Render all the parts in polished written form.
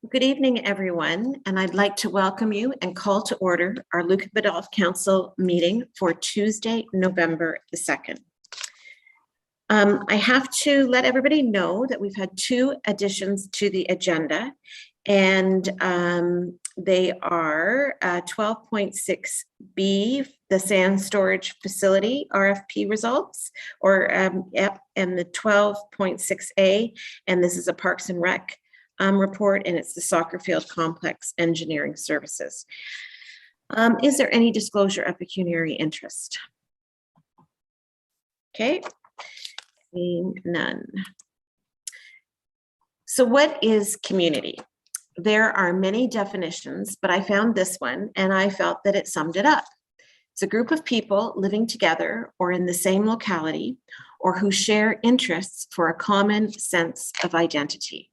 Good evening, everyone, and I'd like to welcome you and call to order our Lucan Biddulph Council meeting for Tuesday, November the 2nd. I have to let everybody know that we've had two additions to the agenda, and they are 12.6B, the sand storage facility RFP results, and the 12.6A, and this is a Parks and Rec report, and it's the soccer field complex engineering services. Is there any disclosure of pecuniary interest? Okay, seeing none. So what is community? There are many definitions, but I found this one and I felt that it summed it up. It's a group of people living together or in the same locality or who share interests for a common sense of identity.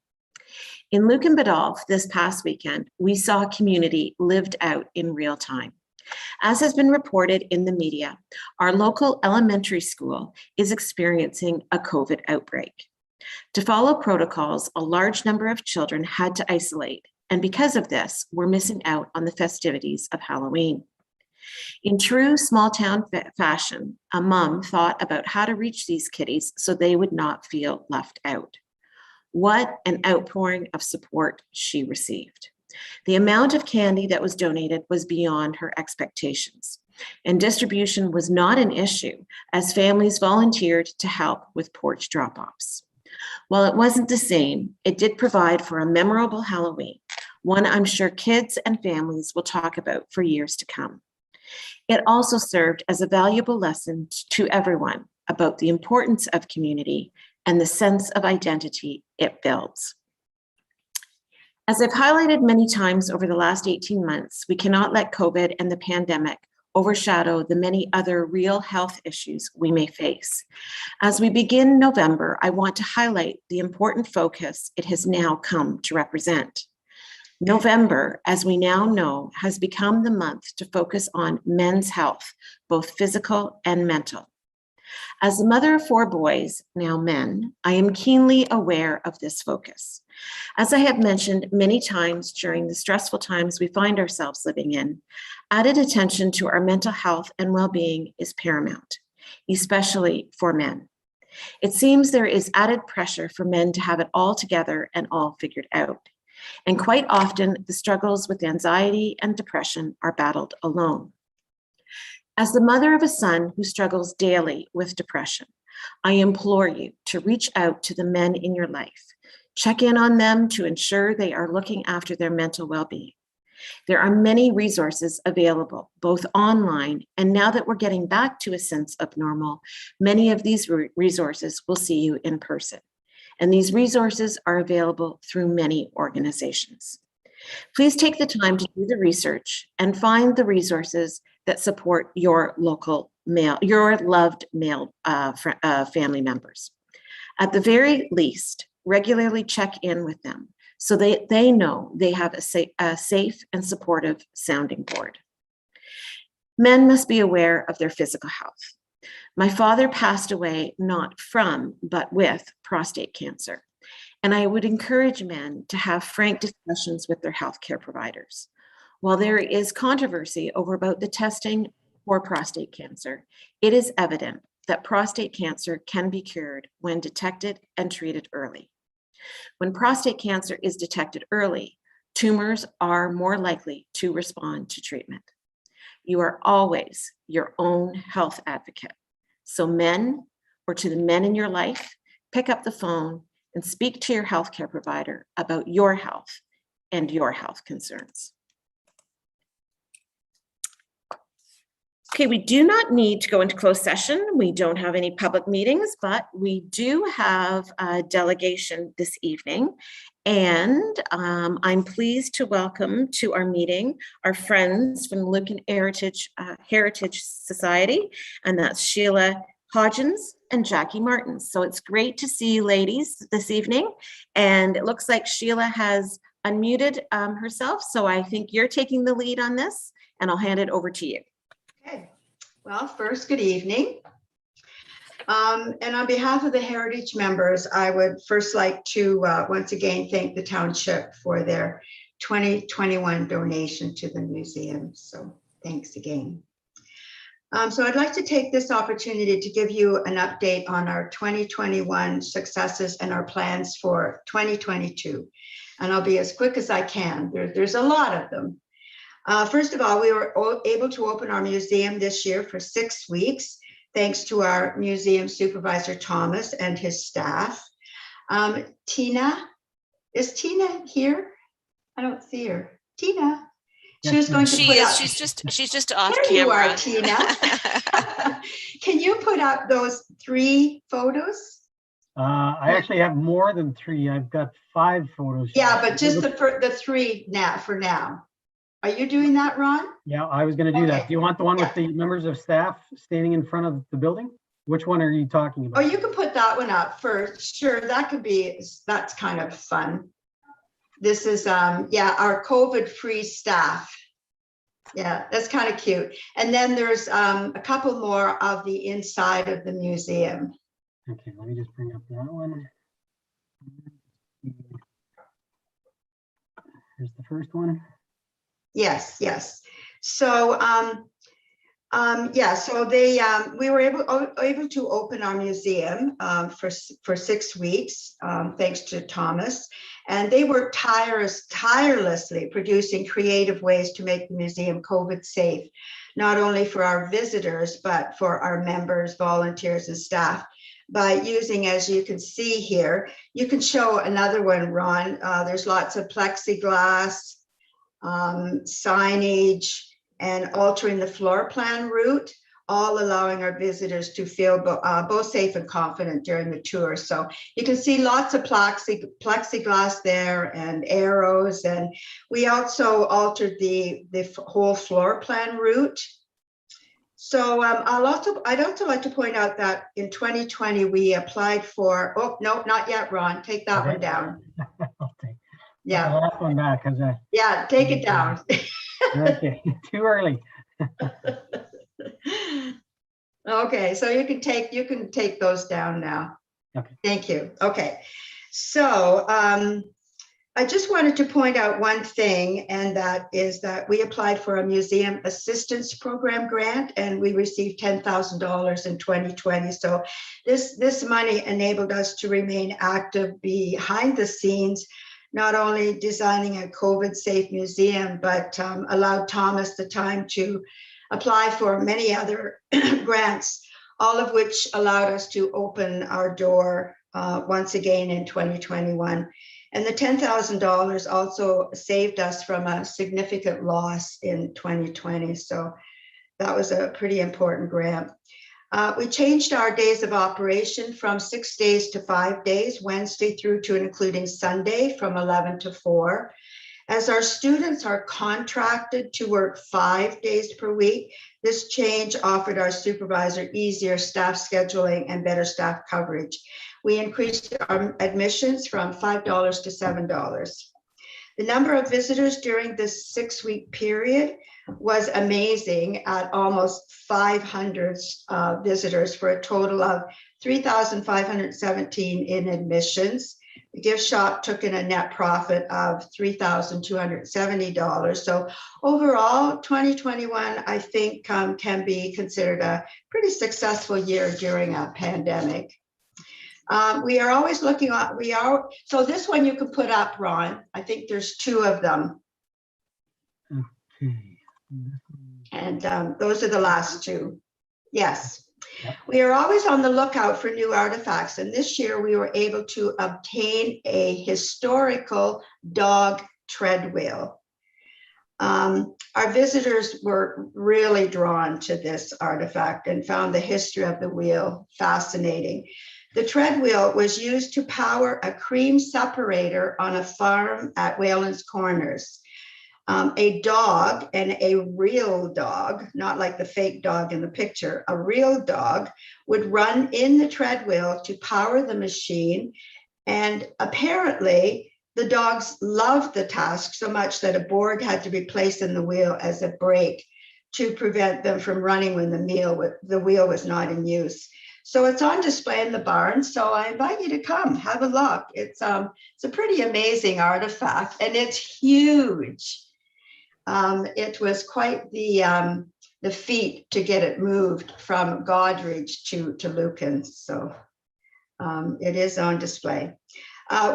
In Lucan Biddulph this past weekend, we saw a community lived out in real time. As has been reported in the media, our local elementary school is experiencing a COVID outbreak. To follow protocols, a large number of children had to isolate, and because of this, we're missing out on the festivities of Halloween. In true small town fashion, a mom thought about how to reach these kiddies so they would not feel left out. What an outpouring of support she received. The amount of candy that was donated was beyond her expectations, and distribution was not an issue as families volunteered to help with porch drop-offs. While it wasn't the same, it did provide for a memorable Halloween, one I'm sure kids and families will talk about for years to come. It also served as a valuable lesson to everyone about the importance of community and the sense of identity it builds. As I've highlighted many times over the last 18 months, we cannot let COVID and the pandemic overshadow the many other real health issues we may face. As we begin November, I want to highlight the important focus it has now come to represent. November, as we now know, has become the month to focus on men's health, both physical and mental. As the mother of 4 boys, now men, I am keenly aware of this focus. As I have mentioned many times during the stressful times we find ourselves living in, added attention to our mental health and well-being is paramount, especially for men. It seems there is added pressure for men to have it all together and all figured out. And quite often, the struggles with anxiety and depression are battled alone. As the mother of a son who struggles daily with depression, I implore you to reach out to the men in your life. Check in on them to ensure they are looking after their mental well-being. There are many resources available, both online, and now that we're getting back to a sense of normal, many of these resources will see you in person. And these resources are available through many organizations. Please take the time to do the research and find the resources that support your local your loved male family members. At the very least, regularly check in with them so they know they have a safe and supportive sounding board. Men must be aware of their physical health. My father passed away not from, but with prostate cancer. And I would encourage men to have frank discussions with their healthcare providers. While there is controversy about the testing for prostate cancer, it is evident that prostate cancer can be cured when detected and treated early. When prostate cancer is detected early, tumors are more likely to respond to treatment. You are always your own health advocate. So men, or to the men in your life, pick up the phone and speak to your healthcare provider about your health and your health concerns. Okay, we do not need to go into closed session. We don't have any public meetings, but we do have a delegation this evening. And I'm pleased to welcome to our meeting our friends from the Lucan Heritage Society, and that's Sheila Hodgins and Jackie Martins. So it's great to see you ladies this evening. And it looks like Sheila has unmuted herself. So I think you're taking the lead on this, and I'll hand it over to you. Okay. Well, first, good evening. And on behalf of the Heritage members, I would first like to once again thank the township for their 2021 donation to the museum. So thanks again. So I'd like to take this opportunity to give you an update on our 2021 successes and our plans for 2022. And I'll be as quick as I can. There's a lot of them. First of all, we were able to open our museum this year for 6 weeks, thanks to our museum supervisor, Thomas, and his staff. Tina, is Tina here? I don't see her. Tina. She was going to put up. She's just off there camera. You are, Tina. Can you put up those 3 photos? I actually have more than 3. I've got 5 photos. Yeah, but just the 3 now for now. Are you doing that, Ron? Yeah, I was going to do that. Do you want the one with the members of staff standing in front of the building? Which one are you talking about? Oh, you can put that one up first. Sure, that's kind of fun. This is, yeah, our COVID-free staff. Yeah, that's kind of cute. And then there's a couple more of the inside of the museum. Okay, let me just bring up that one. Here's the first one. Yes, yes. So, yeah, so we were able to open our museum for 6 weeks, thanks to Thomas, and they worked tirelessly producing creative ways to make the museum COVID safe, not only for our visitors, but for our members, volunteers, and staff. By using, as you can see here, you can show another one, Ron. There's lots of plexiglass, signage, and altering the floor plan route, all allowing our visitors to feel both safe and confident during the tour. So you can see lots of plexiglass there and arrows. And we also altered the whole floor plan route. So I'd also like to point out that in 2020, we applied for, oh, no, not yet, Ron, take that one down. Yeah. The last one back, yeah, take it down. Okay, too early. Okay, so you can take those down now. Okay. Thank you. Okay, so I just wanted to point out one thing, and that is that we applied for a museum assistance program grant, and we received $10,000 in 2020. So this money enabled us to remain active behind the scenes, not only designing a COVID-safe museum, but allowed Thomas the time to apply for many other grants, all of which allowed us to open our door once again in 2021. And the $10,000 also saved us from a significant loss in 2020. So that was a pretty important grant. We changed our days of operation from 6 days to 5 days, Wednesday through to and including Sunday from 11 to 4. As our students are contracted to work 5 days per week, this change offered our supervisor easier staff scheduling and better staff coverage. We increased our admissions from $5 to $7. The number of visitors during this 6-week period was amazing at almost 500 visitors for a total of 3,517 in admissions. The gift shop took in a net profit of $3,270. So overall, 2021, I think, can be considered a pretty successful year during a pandemic. We are always looking at, so this one you can put up, Ron. I think there's 2 of them. Okay. And those are the last 2. Yes. We are always on the lookout for new artifacts, and this year we were able to obtain a historical dog tread wheel. Our visitors were really drawn to this artifact and found the history of the wheel fascinating. The tread wheel was used to power a cream separator on a farm at Whalen's Corners. A dog, and a real dog, not like the fake dog in the picture, a real dog would run in the tread wheel to power the machine. And apparently the dogs loved the task so much that a board had to be placed in the wheel as a brake to prevent them from running when the wheel was not in use. So it's on display in the barn. So I invite you to come have a look. It's a pretty amazing artifact, and it's huge. It was quite the feat to get it moved from Godrich to Lucan. So it is on display.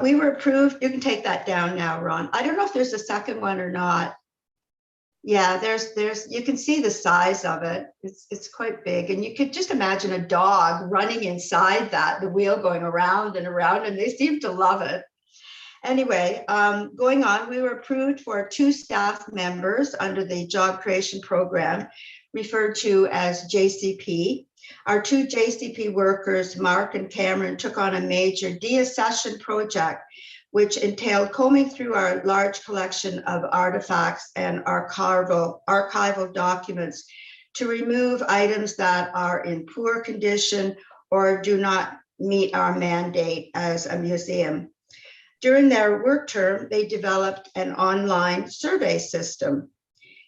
We were approved. You can take that down now, Ron. I don't know if there's a second one or not. Yeah, there's you can see the size of it. It's quite big, and you could just imagine a dog running inside that, the wheel going around and around, and they seem to love it. Anyway, going on, we were approved for 2 staff members under the job creation program, referred to as JCP. Our 2 JCP workers, Mark and Cameron, took on a major deaccession project, which entailed combing through our large collection of artifacts and archival documents to remove items that are in poor condition or do not meet our mandate as a museum. During their work term, they developed an online survey system.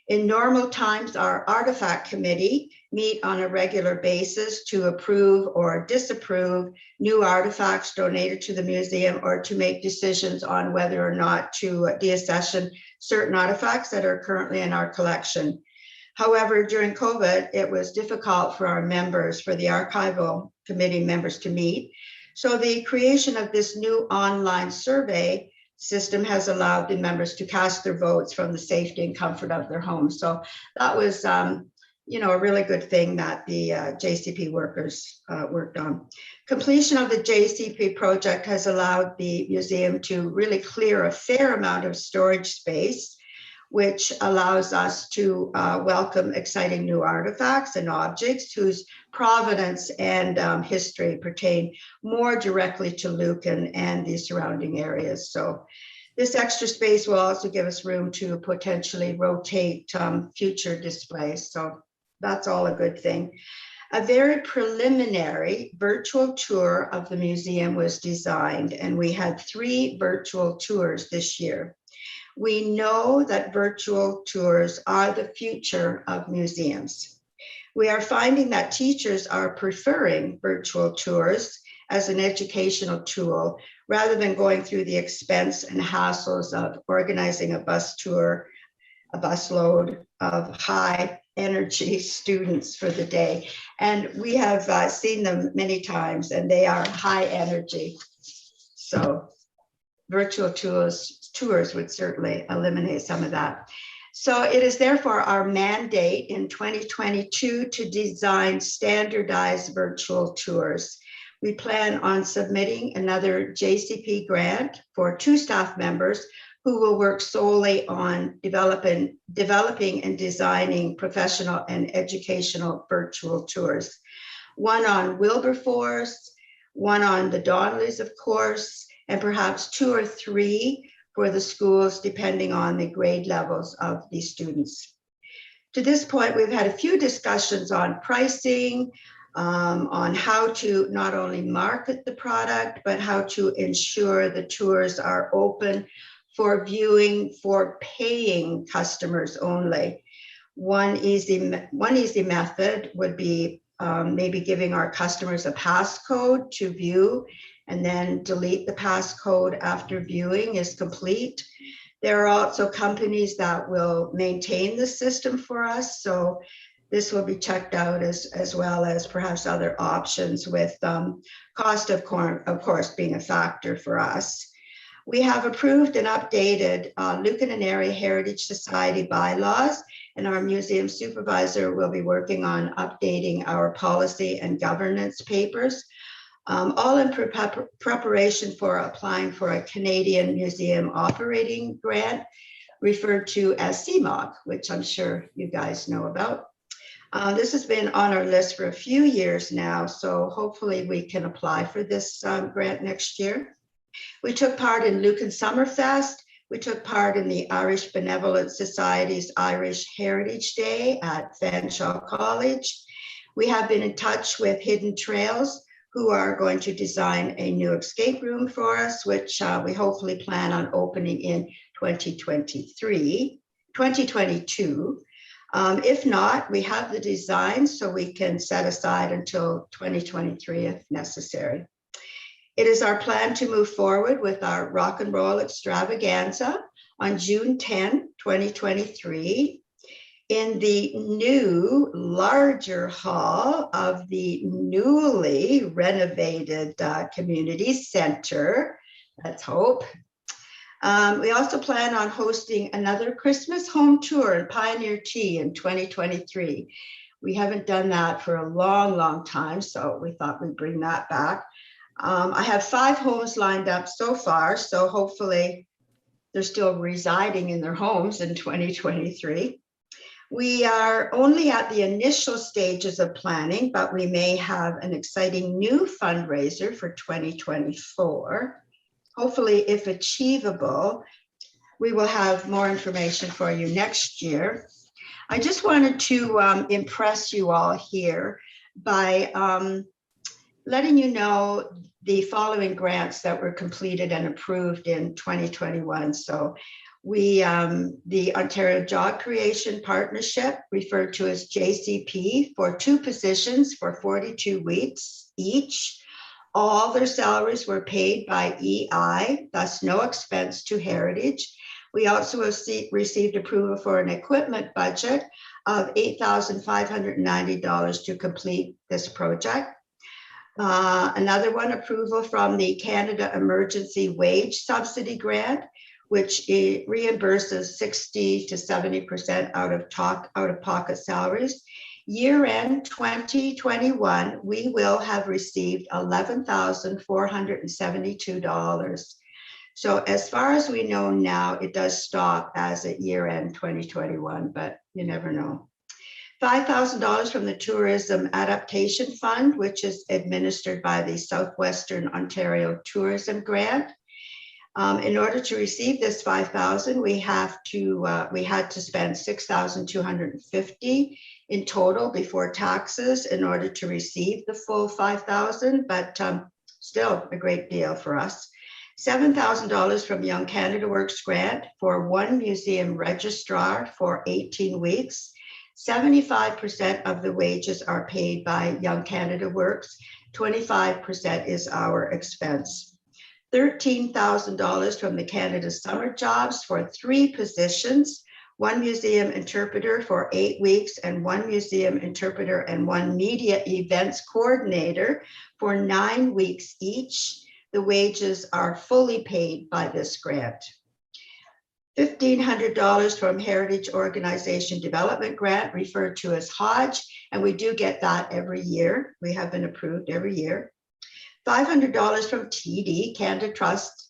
In normal times, our artifact committee meet on a regular basis to approve or disapprove new artifacts donated to the museum, or to make decisions on whether or not to deaccession certain artifacts that are currently in our collection. However, during COVID, it was difficult for our members, for the archival committee members, to meet. So the creation of this new online survey system has allowed the members to cast their votes from the safety and comfort of their homes. So that was, a really good thing that the JCP workers worked on. Completion of the JCP project has allowed the museum to really clear a fair amount of storage space, which allows us to welcome exciting new artifacts and objects whose provenance and history pertain more directly to Lucan and the surrounding areas. So this extra space will also give us room to potentially rotate future displays. So that's all a good thing. A very preliminary virtual tour of the museum was designed, and we had 3 virtual tours this year. We know that virtual tours are the future of museums. We are finding that teachers are preferring virtual tours as an educational tool rather than going through the expense and hassles of organizing a bus tour, a bus load of high energy students for the day. And we have seen them many times, and they are high energy. So virtual tours would certainly eliminate some of that. So it is therefore our mandate in 2022 to design standardized virtual tours. We plan on submitting another JCP grant for 2 staff members who will work solely on developing and designing professional and educational virtual tours. One on Wilberforce, one on the Donnellys, of course, and perhaps 2 or 3 for the schools, depending on the grade levels of the students. To this point, we've had a few discussions on pricing, on how to not only market the product, but how to ensure the tours are open for viewing for paying customers only. One easy method would be maybe giving our customers a passcode to view, and then delete the passcode after viewing is complete. There are also companies that will maintain the system for us, so this will be checked out as well as perhaps other options, with cost of course being a factor for us. We have approved and updated Lucan and Area Heritage Society bylaws, and our museum supervisor will be working on updating our policy and governance papers, all in preparation for applying for a Canadian Museum Operating Grant, referred to as CMOG, which I'm sure you guys know about. This has been on our list for a few years now, so hopefully we can apply for this grant next year. We took part in Lucan Summerfest. We took part in the Irish Benevolent Society's Irish Heritage Day at Fanshawe College. We have been in touch with Hidden Trails, who are going to design a new escape room for us, which we hopefully plan on opening in 2022. If not, we have the design so we can set aside until 2023 if necessary. It is our plan to move forward with our rock and roll extravaganza on June 10, 2023 in the new, larger hall of the newly renovated community center. Let's hope. We also plan on hosting another Christmas home tour in Pioneer Tea in 2023. We haven't done that for a long, long time, so we thought we'd bring that back. I have 5 homes lined up so far, so hopefully they're still residing in their homes in 2023. We are only at the initial stages of planning, but we may have an exciting new fundraiser for 2024. Hopefully, if achievable, we will have more information for you next year. I just wanted to impress you all here by letting you know the following grants that were completed and approved in 2021. So we, the Ontario Job Creation Partnership, referred to as JCP, for 2 positions for 42 weeks each. All their salaries were paid by EI, thus no expense to Heritage. We also received approval for an equipment budget of $8,590 to complete this project. Another one, approval from the Canada Emergency Wage Subsidy Grant, which reimburses 60 to 70% out of pocket salaries. Year end 2021, we will have received $11,472. So as far as we know now, it does stop as at year end 2021, but you never know. $5,000 from the Tourism Adaptation Fund, which is administered by the Southwestern Ontario Tourism Grant. In order to receive this $5,000, we had to spend $6,250 in total before taxes in order to receive the full $5,000, but still a great deal for us. $7,000 from Young Canada Works grant for 1 museum registrar for 18 weeks. 75% of the wages are paid by Young Canada Works. 25% is our expense. $13,000 from the Canada Summer Jobs for 3 positions, 1 museum interpreter for 8 weeks, and 1 museum interpreter and 1 media events coordinator for 9 weeks each. The wages are fully paid by this grant. $1,500 from Heritage Organization Development Grant, referred to as Hodge, and we do get that every year. We have been approved every year. $500 from TD, Canada Trust.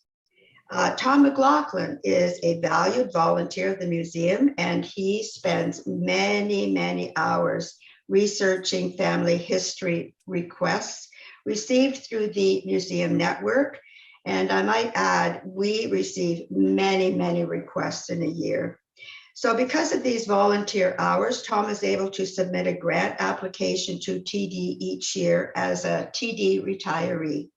Tom McLaughlin is a valued volunteer of the museum, and he spends many, many hours researching family history requests received through the museum network. And I might add, we receive many, many requests in a year. So because of these volunteer hours, Tom is able to submit a grant application to TD each year as a TD retiree.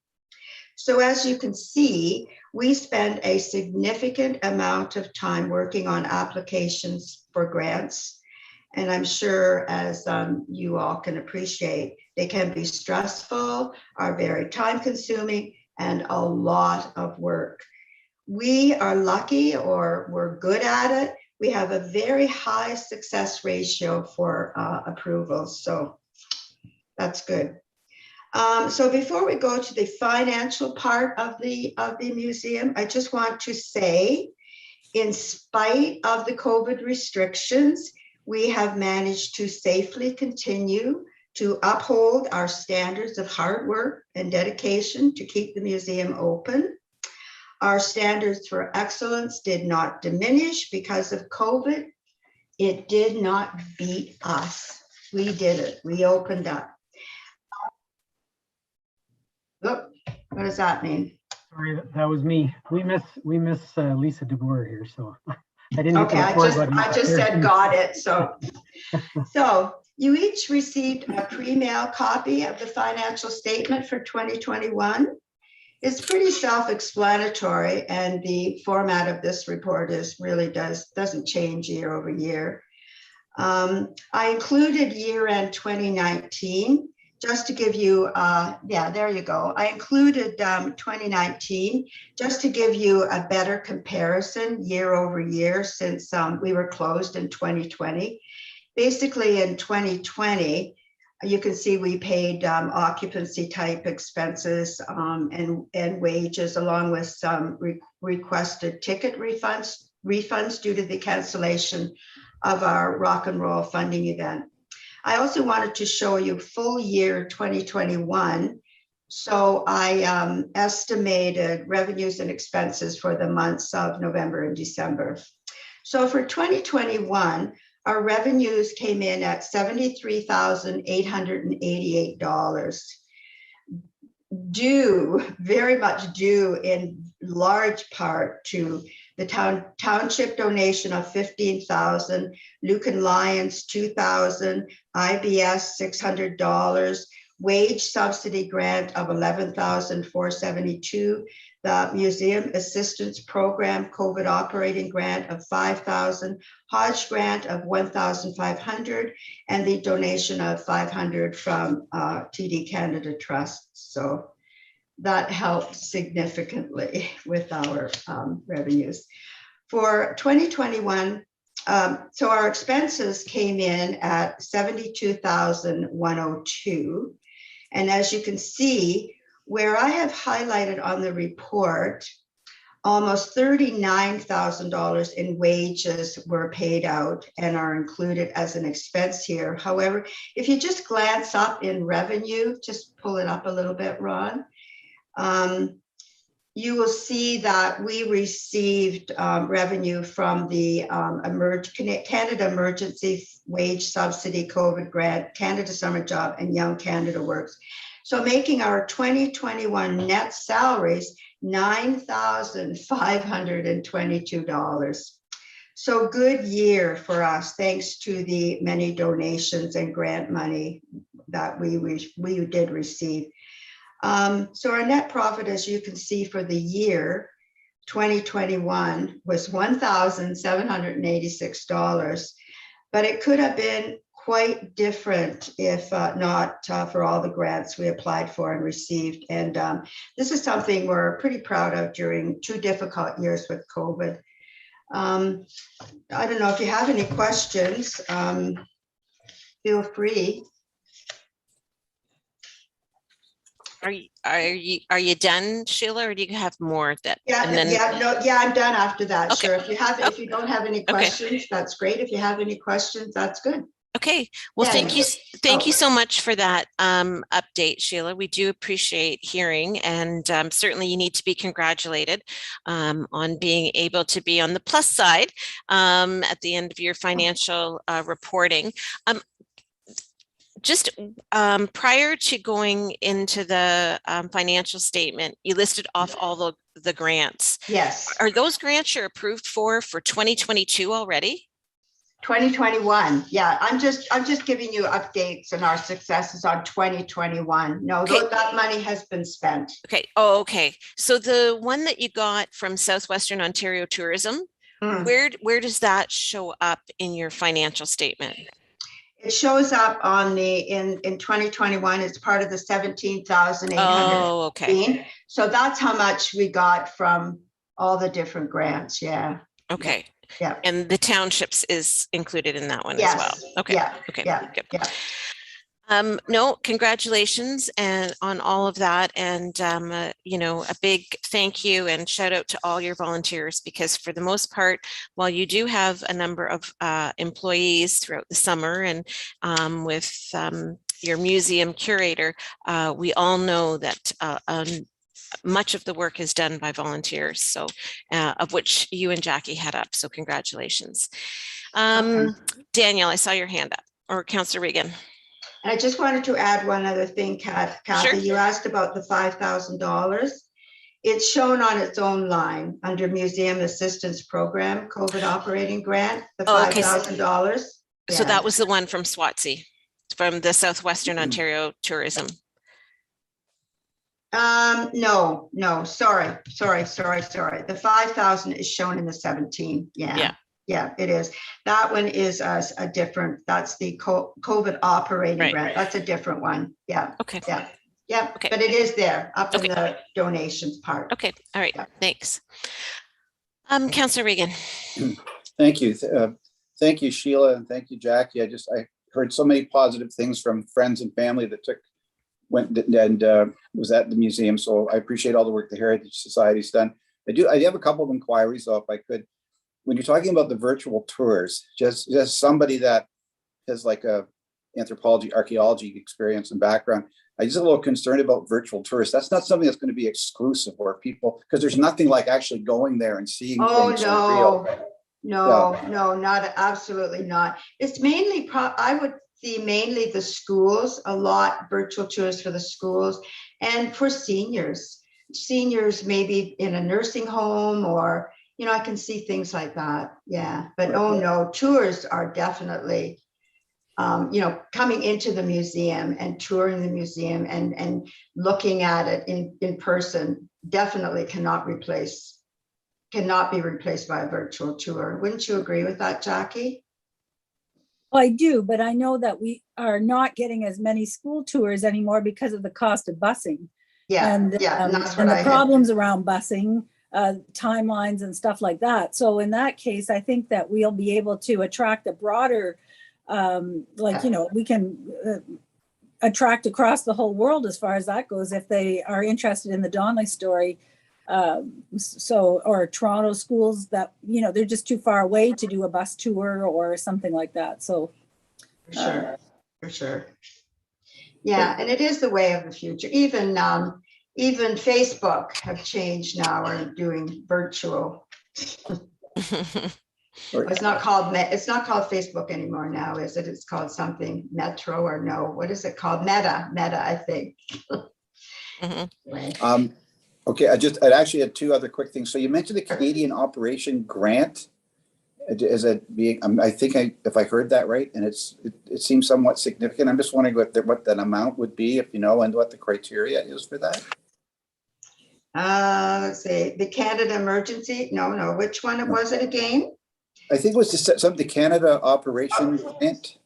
So as you can see, we spend a significant amount of time working on applications for grants. And I'm sure, as you all can appreciate, they can be stressful, are very time consuming, and a lot of work. We are lucky, or we're good at it. We have a very high success ratio for approvals, so that's good. So before we go to the financial part of the museum, I just want to say, in spite of the COVID restrictions, we have managed to safely continue to uphold our standards of hard work and dedication to keep the museum open. Our standards for excellence did not diminish because of COVID. It did not beat us. We did it. We opened up. Look, what does that mean? Sorry, that was me. We miss Lisa DeBoer here, so I didn't. Okay, I just said got it. So, so you each received a pre-mail copy of the financial statement for 2021. It's pretty self-explanatory, and the format of this report is really doesn't change year over year. I included year-end 2019 just to give you, yeah, there you go. I included 2019 just to give you a better comparison year over year since we were closed in 2020. Basically in 2020, you can see we paid occupancy type expenses and wages along with some requested ticket refunds due to the cancellation of our rock and roll funding event. I also wanted to show you full year 2021. So I estimated revenues and expenses for the months of November and December. So for 2021, our revenues came in at $73,888, very much due in large part to the township donation of $15,000, Lucan Lions $2,000, IBS $600, wage subsidy grant of $11,472, the Museum Assistance Program COVID operating grant of $5,000, Hodge grant of $1,500, and the donation of $500 from TD Canada Trust. So that helped significantly with our revenues. For 2021, so our expenses came in at $72,102. And as you can see, where I have highlighted on the report, almost $39,000 in wages were paid out and are included as an expense here. However, if you just glance up in revenue, just pull it up a little bit, Ron, you will see that we received revenue from the Canada Emergency Wage Subsidy COVID Grant, Canada Summer Job, and Young Canada Works. So making our 2021 net salaries $9,522. So good year for us, thanks to the many donations and grant money that we did receive. So our net profit, as you can see for the year 2021, was $1,786, but it could have been quite different if not for all the grants we applied for and received. And this is something we're pretty proud of during 2 difficult years with COVID. I don't know if you have any questions, feel free. Are you done, Sheila, or do you have more that? Yeah, and then, I'm done after that. Okay. Sure. If you don't have any questions, that's great. If you have any questions, that's good. Okay. Well, Yeah. thank you so much for that update, Sheila. We do appreciate hearing, and certainly you need to be congratulated on being able to be on the plus side at the end of your financial reporting. Just prior to going into the financial statement, you listed off all the grants. Yes. Are those grants you're approved for 2022 already? 2021. Yeah, I'm just giving you updates and our successes on 2021. No, Okay. that money has been spent. Okay. Oh, okay. So the one that you got from Southwestern Ontario Tourism, where does that show up in your financial statement? It shows up on the in 2021. It's part of the 17,800. Oh, okay. So that's how much we got from all the different grants. Yeah. Okay. Yeah. And the townships is included in that one Yes. as well. Okay. Yeah. Okay. Yeah. Good. Yeah. No, congratulations and on all of that. And, you know, a big thank you and shout out to all your volunteers, because for the most part, while you do have a number of employees throughout the summer and with your museum curator, we all know that much of the work is done by volunteers, so of which you and Jackie head up. So congratulations. Daniel, I saw your hand up, or Councillor Regan. And I just wanted to add one other thing, Kathy. Sure. You asked about the $5,000. It's shown on its own line under Museum Assistance Program, COVID operating grant, the $5,000. So that was the one from SWATC, from the Southwestern Ontario Tourism. No, sorry. The 5,000 is shown in the 17. Yeah. Yeah, it is. That one is a different, that's the COVID operating Right. grant. That's a different one. Yeah, Okay. yeah, yeah. Okay. But it is there up in Okay. the donations part. Okay. All right. Yeah. Thanks. Councillor Regan. Thank you. Thank you, Sheila, and thank you, Jackie. I heard so many positive things from friends and family that went and was at the museum. So I appreciate all the work the Heritage Society's done. I have a couple of inquiries, though, if I could. When you're talking about the virtual tours, just somebody that has like a anthropology, archaeology experience and background, I'm just a little concerned about virtual tours. That's not something that's going to be exclusive or people, because there's nothing like actually going there and seeing Oh, things for no. real. No, not, absolutely not. It's mainly, I would see mainly the schools, a lot virtual tours for the schools and for seniors. Seniors maybe in a nursing home or, I can see things like that. Yeah, but oh no, tours are definitely, coming into the museum and touring the museum and looking at it in person definitely cannot be replaced by a virtual tour. Wouldn't you agree with that, Jackie? I do, but I know that we are not getting as many school tours anymore because of the cost of busing. Yeah, and that's and what the problems around busing, timelines and stuff like that. So in that case, I think that we'll be able to attract a broader, we can attract across the whole world as far as that goes, if they are interested in the Donnelly story. Or Toronto schools that, they're just too far away to do a bus tour or something like that. So for sure. Yeah, and it is the way of the future. Even Facebook have changed now and doing virtual. It's not called Facebook anymore now, is it? It's called something Metro or no, what is it called? Meta, I think. Mm-hmm. Okay, I actually had two other quick things. So you mentioned the Canadian Operation Grant. Is it being? I think if I heard that right, and it seems somewhat significant. I'm just wondering what that amount would be, if you know, and what the criteria is for that. Let's see, the Canada Emergency. No, which one was it again? I think it was just the Canada Operation Grant.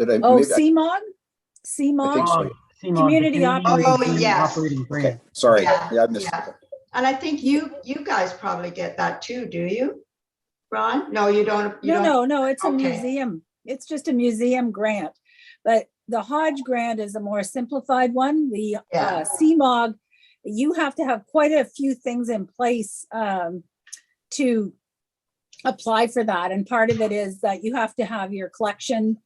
CMOG? I think so. Community operating. Yes. Operating grant. Okay, sorry. Yeah, I missed it. And I think you guys probably get that too, do you, Ron? No, you don't. No, it's a Okay. museum. It's just a museum grant. But the Hodge grant is a more simplified one. The CMOG, you have to have quite a few things in place to apply for that. And part of it is that you have to have your collection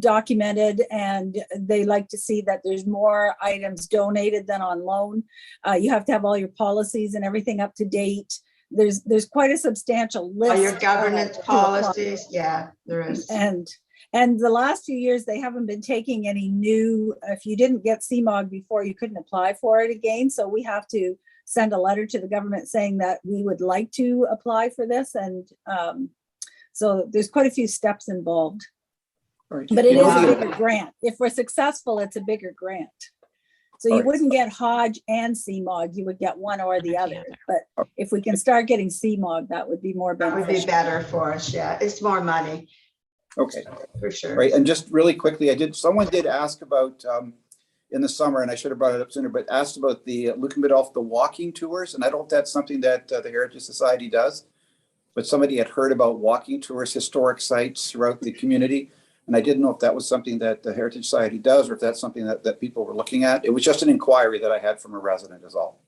documented, and they like to see that there's more items donated than on loan. You have to have all your policies and everything up to date. There's quite a substantial list. All your governance policies, yeah, there is. And the last few years, they haven't been taking any new, if you didn't get CMOG before, you couldn't apply for it again. So we have to send a letter to the government saying that we would like to apply for this. And so there's quite a few steps involved. Right. But it is a bigger grant. If we're successful, it's a bigger grant. So you wouldn't get Hodge and CMOG, you would get one or the other. But if we can start getting CMOG, that would be more beneficial. That would be better for us, yeah. It's more money. Okay. For sure. Right, and just really quickly, someone did ask about in the summer, and I should have brought it up sooner, but asked about the Lucan Biddulph, the walking tours, and I don't know if that's something that the Heritage Society does, but somebody had heard about walking tours, historic sites throughout the community, and I didn't know if that was something that the Heritage Society does, or if that's something that people were looking at. It was just an inquiry that I had from a resident is all.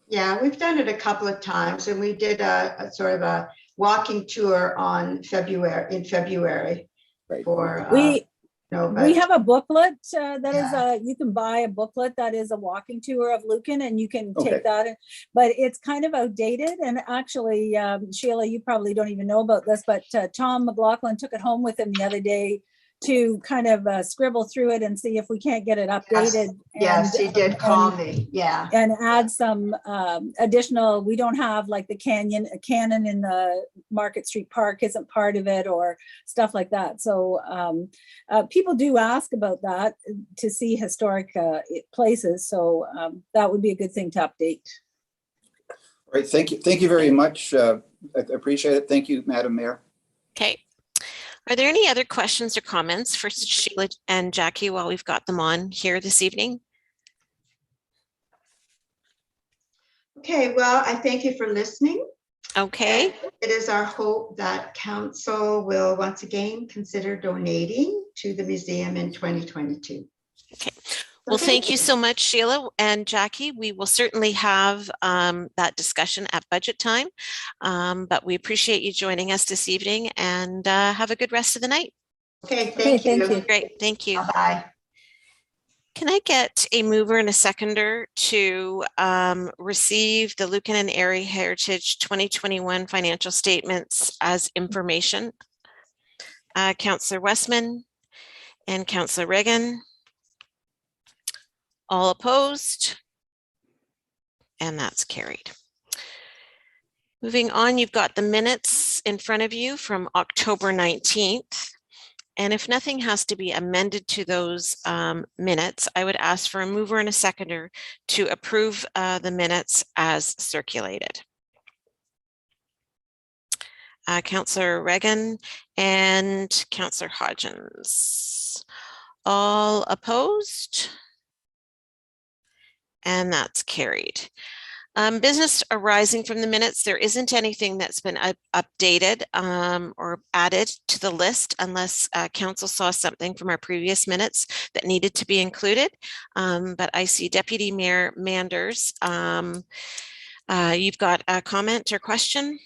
Yeah, we've done it a couple of times, and we did a sort of a walking tour in February. Right. For we have a booklet that is you can buy a booklet that is a walking tour of Lucan, and you can take that, but it's kind of outdated. And actually, Sheila, you probably don't even know about this, but Tom McLaughlin took it home with him the other day to kind of scribble through it and see if we can't get it updated. Yes, he did call me. Yeah. And add some additional, we don't have like the cannon in the Market Street Park isn't part of it, or stuff like that. So people do ask about that to see historic places. So that would be a good thing to update. Great, thank you. Thank you very much. I appreciate it. Thank you, Madam Mayor. Okay. Are there any other questions or comments for Sheila and Jackie while we've got them on here this evening? Okay, well, I thank you for listening. Okay. And it is our hope that council will once again consider donating to the museum in 2022. Okay. Well, thank you so much, Sheila and Jackie. We will certainly have that discussion at budget time, but we appreciate you joining us this evening, and have a good rest of the night. Okay, Okay, thank you. Great, thank you. Bye-bye. Can I get a mover and a seconder to receive the Lucan and Erie Heritage 2021 financial statements as information? Councillor Westman and Councillor Reagan. All opposed? And that's carried. Moving on, you've got the minutes in front of you from October 19th. And if nothing has to be amended to those minutes, I would ask for a mover and a seconder to approve the minutes as circulated. Councillor Reagan and Councillor Hodgins. All opposed? And that's carried. Business arising from the minutes, there isn't anything that's been updated or added to the list unless council saw something from our previous minutes that needed to be included. But I see Deputy Mayor Manders. You've got a comment or question?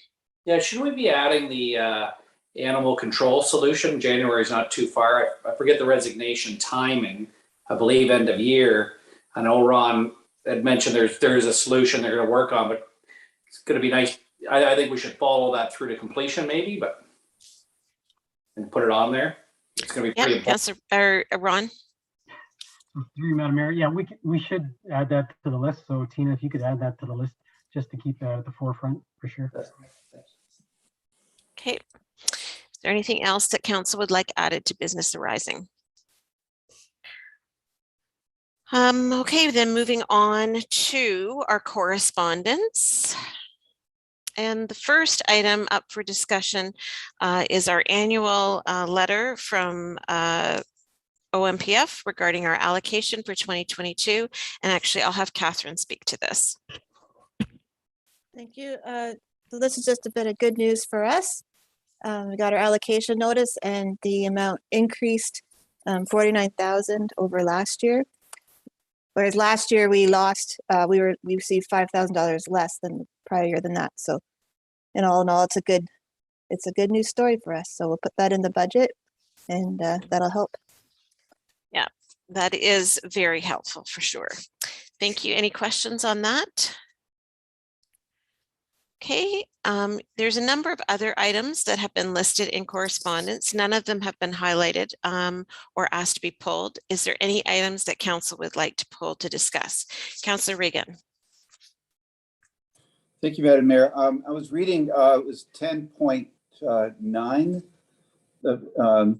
Yeah, shouldn't we be adding the animal control solution? January is not too far. I forget the resignation timing. I believe end of year. I know Ron had mentioned there's a solution they're going to work on, but it's going to be nice. I think we should follow that through to completion, maybe, but and put it on there. It's going to be pretty important. Councillor Ron. Through you, Madam Mayor. Yeah, we should add that to the list. So Tina, if you could add that to the list, just to keep that at the forefront for sure. Okay. Is there anything else that council would like added to business arising? Okay, then moving on to our correspondence. And the first item up for discussion is our annual letter from OMPF regarding our allocation for 2022. And actually, I'll have Catherine speak to this. Thank you. So this is just a bit of good news for us. We got our allocation notice and the amount increased 49,000 over last year. Whereas last year we lost, we received $5,000 less than the prior year than that. So in all, it's a good news story for us. So we'll put that in the budget and that'll help. Yeah, that is very helpful for sure. Thank you. Any questions on that? Okay, there's a number of other items that have been listed in correspondence. None of them have been highlighted or asked to be pulled. Is there any items that council would like to pull to discuss? Councillor Reagan. Thank you, Madam Mayor. I was reading, it was 10.9, the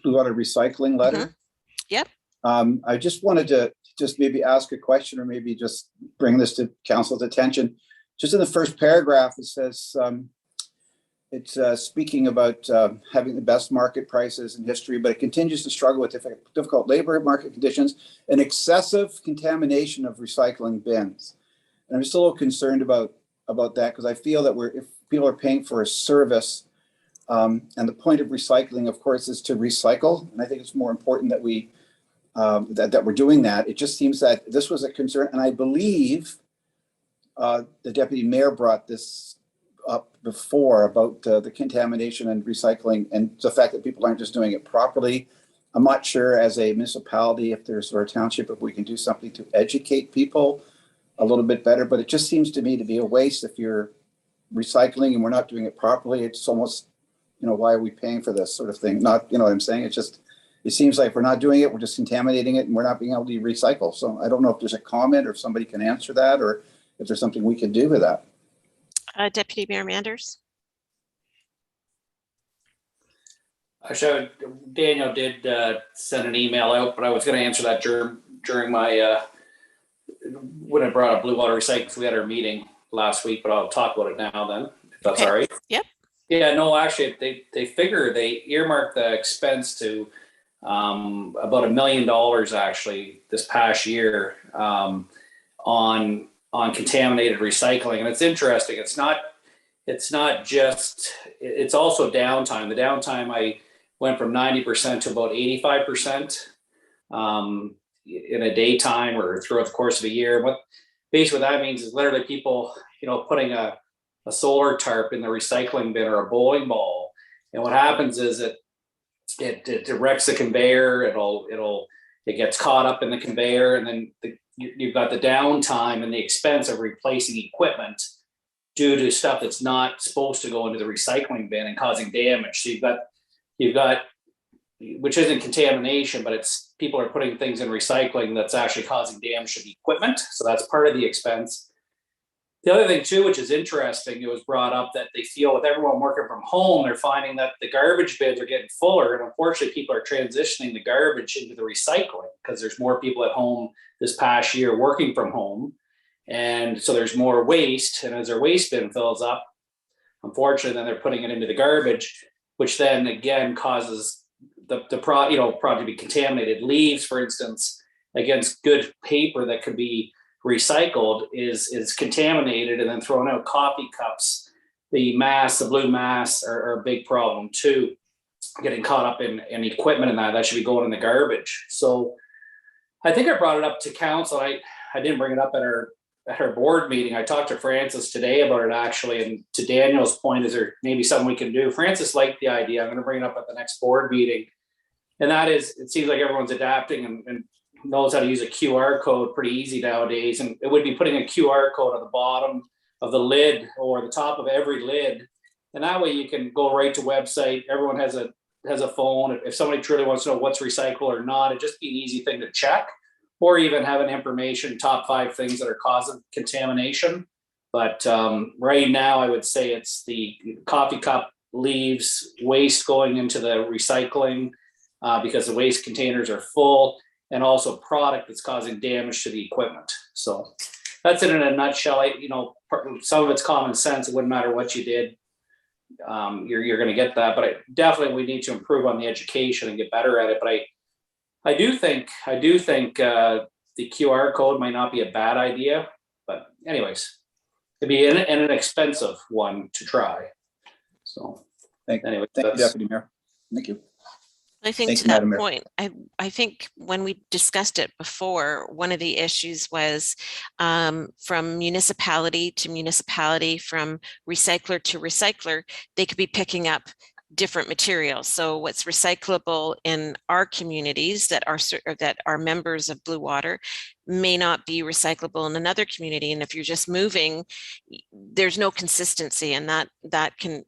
Blue Water Recycling letter. Yep. I just wanted to maybe ask a question or maybe just bring this to council's attention. Just in the first paragraph, it says, it's speaking about having the best market prices in history, but it continues to struggle with difficult labor market conditions and excessive contamination of recycling bins. And I'm just a little concerned about that because I feel that if people are paying for a service, and the point of recycling, of course, is to recycle. And I think it's more important that that we're doing that. It just seems that this was a concern, and I believe the deputy mayor brought this up before about the contamination and recycling and the fact that people aren't just doing it properly. I'm not sure as a municipality, if there's or a township, if we can do something to educate people a little bit better, but it just seems to me to be a waste if you're recycling and we're not doing it properly. It's almost, why are we paying for this sort of thing? Not, what I'm saying? It seems like we're not doing it, we're just contaminating it and we're not being able to recycle. So I don't know if there's a comment or if somebody can answer that or if there's something we can do with that. Deputy Mayor Manders. So Daniel did send an email out, but I was going to answer that during my when I brought up Blue Water Recycling. We had our meeting last week, but I'll talk about it now then, if that's Okay. all right. Yep. Yeah, no, actually, they figure they earmarked the expense to about $1 million actually this past year on contaminated recycling. And it's interesting. It's not just, it's also downtime. The downtime, I went from 90% to about 85% in a daytime or throughout the course of a year. What basically what that means is literally people, putting a solar tarp in the recycling bin or a bowling ball. And what happens is it wrecks the conveyor. It gets caught up in the conveyor, and then you've got the downtime and the expense of replacing equipment due to stuff that's not supposed to go into the recycling bin and causing damage. So you've got, which isn't contamination, but it's people are putting things in recycling that's actually causing damage to the equipment. So that's part of the expense. The other thing too, which is interesting, it was brought up that they feel with everyone working from home, they're finding that the garbage bins are getting fuller. And unfortunately, people are transitioning the garbage into the recycling because there's more people at home this past year working from home. And so there's more waste. And as their waste bin fills up, unfortunately, then they're putting it into the garbage, which then again causes the product to be contaminated. Leaves, for instance, against good paper that could be recycled is contaminated and then thrown out. Coffee cups, the blue mass are a big problem too, getting caught up in equipment and that should be going in the garbage. So I think I brought it up to council. I didn't bring it up at our board meeting. I talked to Francis today about it actually, and to Daniel's point, is there maybe something we can do? Francis liked the idea. I'm going to bring it up at the next board meeting, and that is, it seems like everyone's adapting and knows how to use a QR code pretty easy nowadays. And it would be putting a QR code at the bottom of the lid or the top of every lid. And that way you can go right to website. Everyone has a phone. If somebody truly wants to know what's recycled or not, it'd just be an easy thing to check, or even have an information, top 5 things that are causing contamination. But right now I would say it's the coffee cup, leaves, waste going into the recycling because the waste containers are full, and also product that's causing damage to the equipment. So that's it in a nutshell. Some of it's common sense. It wouldn't matter what you did. You're going to get that, but definitely we need to improve on the education and get better at it. But I do think the QR code might not be a bad idea, but anyways, it'd be an expensive one to try. So Thank you, that's- Deputy Mayor. Thank you. I think Thank to you, that Madam Mayor. point, I think when we discussed it before, one of the issues was from municipality to municipality, from recycler to recycler, they could be picking up different materials. So what's recyclable in our communities that are members of Blue Water may not be recyclable in another community. And if you're just moving, there's no consistency, and that can,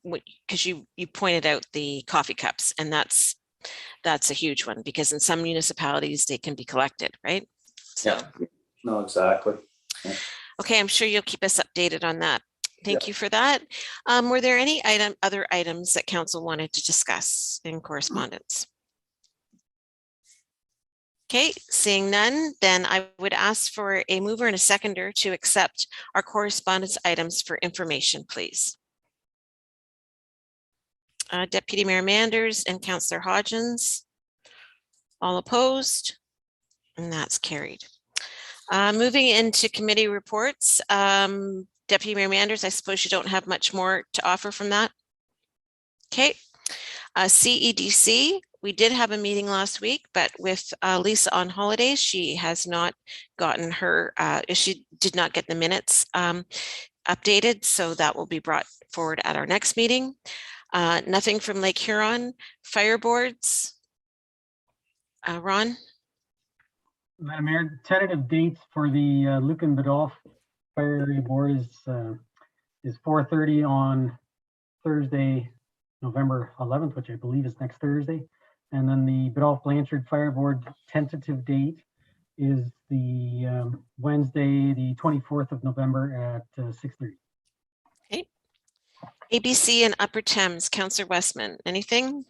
because you pointed out the coffee cups, and that's a huge one, because in some municipalities they can be collected, right? So, Yeah, no, exactly. Yeah. okay, I'm sure you'll keep us updated on that. Thank you for that. Were there any other items that council wanted to discuss in correspondence? Okay, seeing none, then I would ask for a mover and a seconder to accept our correspondence items for information, please. Deputy Mayor Manders and Councillor Hodgins. All opposed? And that's carried. Moving into committee reports. Deputy Mayor Manders, I suppose you don't have much more to offer from that? Okay. CEDC, we did have a meeting last week, but with Lisa on holidays, she has not gotten her, she did not get the minutes updated, so that will be brought forward at our next meeting. Nothing from Lake Huron. Fire boards. Ron? Madam Mayor, tentative dates for the Lucan Biddulph Fire Area Board is 4:30 on Thursday, November 11th, which I believe is next Thursday. And then the Biddulph Blanchard Fire Board tentative date is the Wednesday, the 24th of November at 6:30. Okay. ABC and Upper Thames, Councillor Westman, anything?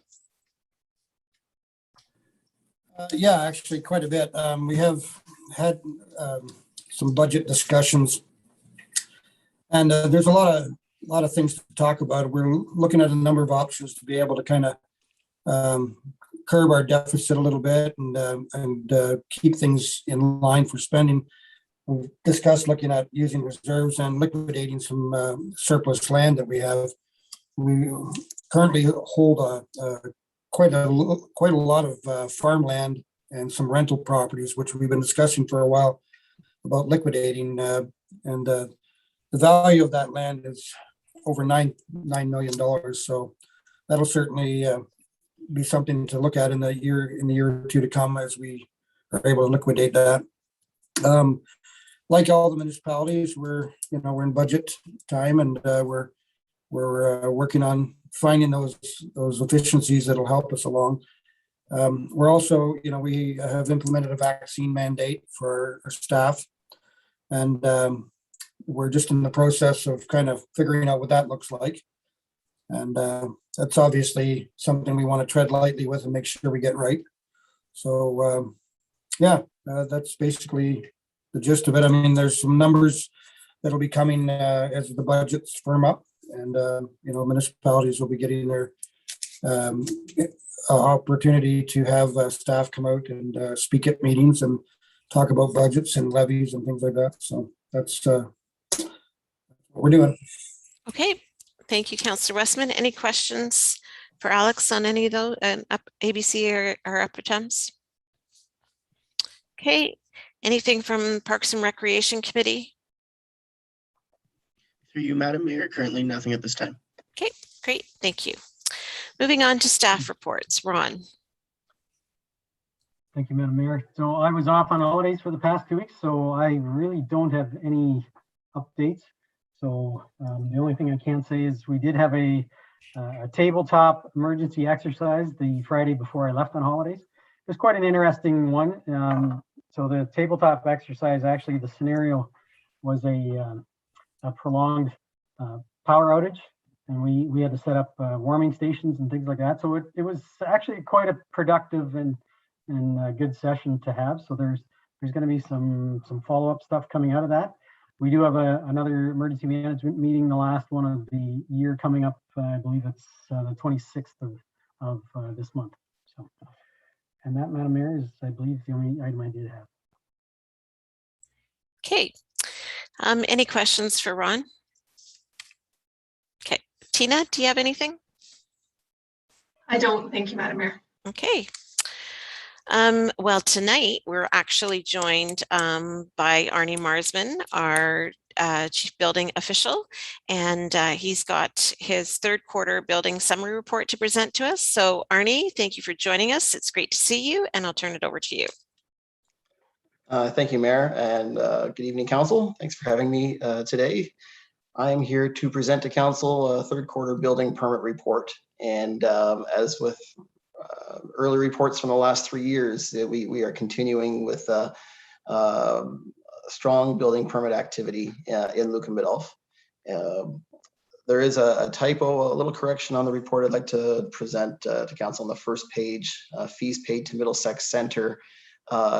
Yeah, actually quite a bit. We have had some budget discussions And there's a lot of things to talk about. We're looking at a number of options to be able to kind of curb our deficit a little bit and keep things in line for spending. We've discussed looking at using reserves and liquidating some surplus land that we have. We currently hold quite a lot of farmland and some rental properties, which we've been discussing for a while about liquidating. And the value of that land is over $9 million. So that'll certainly be something to look at in the year or two to come as we are able to liquidate that. Like all the municipalities, we're in budget time, and we're working on finding those efficiencies that'll help us along. We're also, we have implemented a vaccine mandate for our staff, and we're just in the process of kind of figuring out what that looks like. And that's obviously something we want to tread lightly with and make sure we get right. So that's basically the gist of it. I mean, there's some numbers that'll be coming as the budgets firm up, and municipalities will be getting their opportunity to have staff come out and speak at meetings and talk about budgets and levies and things like that. So that's what we're doing. Okay, thank you, Councillor Westman. Any questions for Alex on any of those, ABC or Upper Thames? Okay, anything from Parks and Recreation Committee? Through you, Madam Mayor, currently nothing at this time. Okay, great, thank you. Moving on to staff reports. Ron. Thank you, Madam Mayor. So I was off on holidays for the past 2 weeks, so I really don't have any updates. So the only thing I can say is we did have a tabletop emergency exercise the Friday before I left on holidays. It was quite an interesting one. So the tabletop exercise, actually the scenario was a prolonged power outage, and we had to set up warming stations and things like that. So it was actually quite a productive and good session to have. So there's going to be some follow-up stuff coming out of that. We do have another emergency management meeting, the last one of the year, coming up. I believe it's the 26th of this month. So, and that, Madam Mayor, is, I believe, the only item I did have. Okay. Any questions for Ron? Okay. Tina, do you have anything? I don't. Thank you, Madam Mayor. Okay. Well, tonight we're actually joined by Arnie Marsman, our Chief Building Official, and he's got his third quarter building summary report to present to us. So Arnie, thank you for joining us. It's great to see you, and I'll turn it over to you. Thank you, Mayor, and good evening, Council. Thanks for having me today. I'm here to present to Council a third quarter building permit report. And as with early reports from the last 3 years, we are continuing with strong building permit activity in Lucan Biddulph. There is a typo, a little correction on the report I'd like to present to Council on the first page. Fees paid to Middlesex Center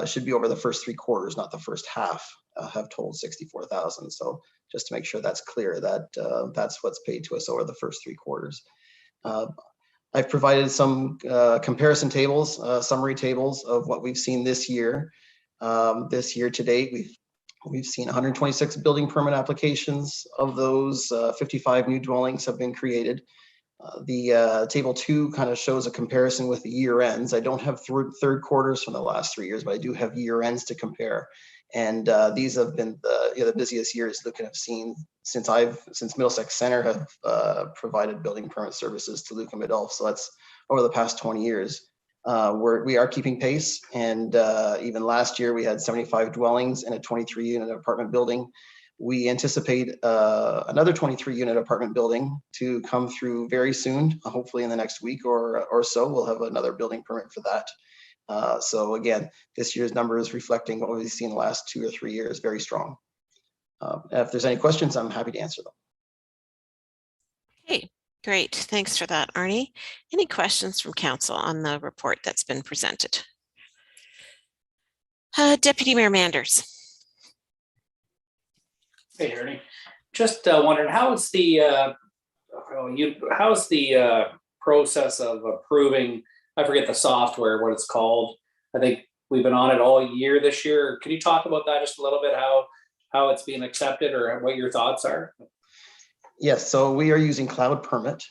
should be over the first 3 quarters, not the first half. Have totaled 64,000. So just to make sure that's clear, that that's what's paid to us over the first 3 quarters. I've provided some comparison tables, summary tables of what we've seen this year. This year to date, we've seen 126 building permit applications. Of those, 55 new dwellings have been created. The table 2 kind of shows a comparison with the year ends. I don't have third quarters from the last 3 years, but I do have year ends to compare. And these have been the busiest years Lucan have seen since Middlesex Center have provided building permit services to Lucan Biddulph. So that's over the past 20 years. We are keeping pace, and even last year we had 75 dwellings in a 23-unit apartment building. We anticipate another 23-unit apartment building to come through very soon. Hopefully in the next week or so, we'll have another building permit for that. So again, this year's number is reflecting what we've seen the last 2 or 3 years, very strong. If there's any questions, I'm happy to answer them. Okay, great. Thanks for that, Arnie. Any questions from Council on the report that's been presented? Deputy Mayor Manders. Hey, Ernie. Just wondering, how's the process of approving? I forget the software, what it's called. I think we've been on it all year this year. Can you talk about that just a little bit? How it's being accepted, or what your thoughts are? Yes, so we are using Cloud Permit.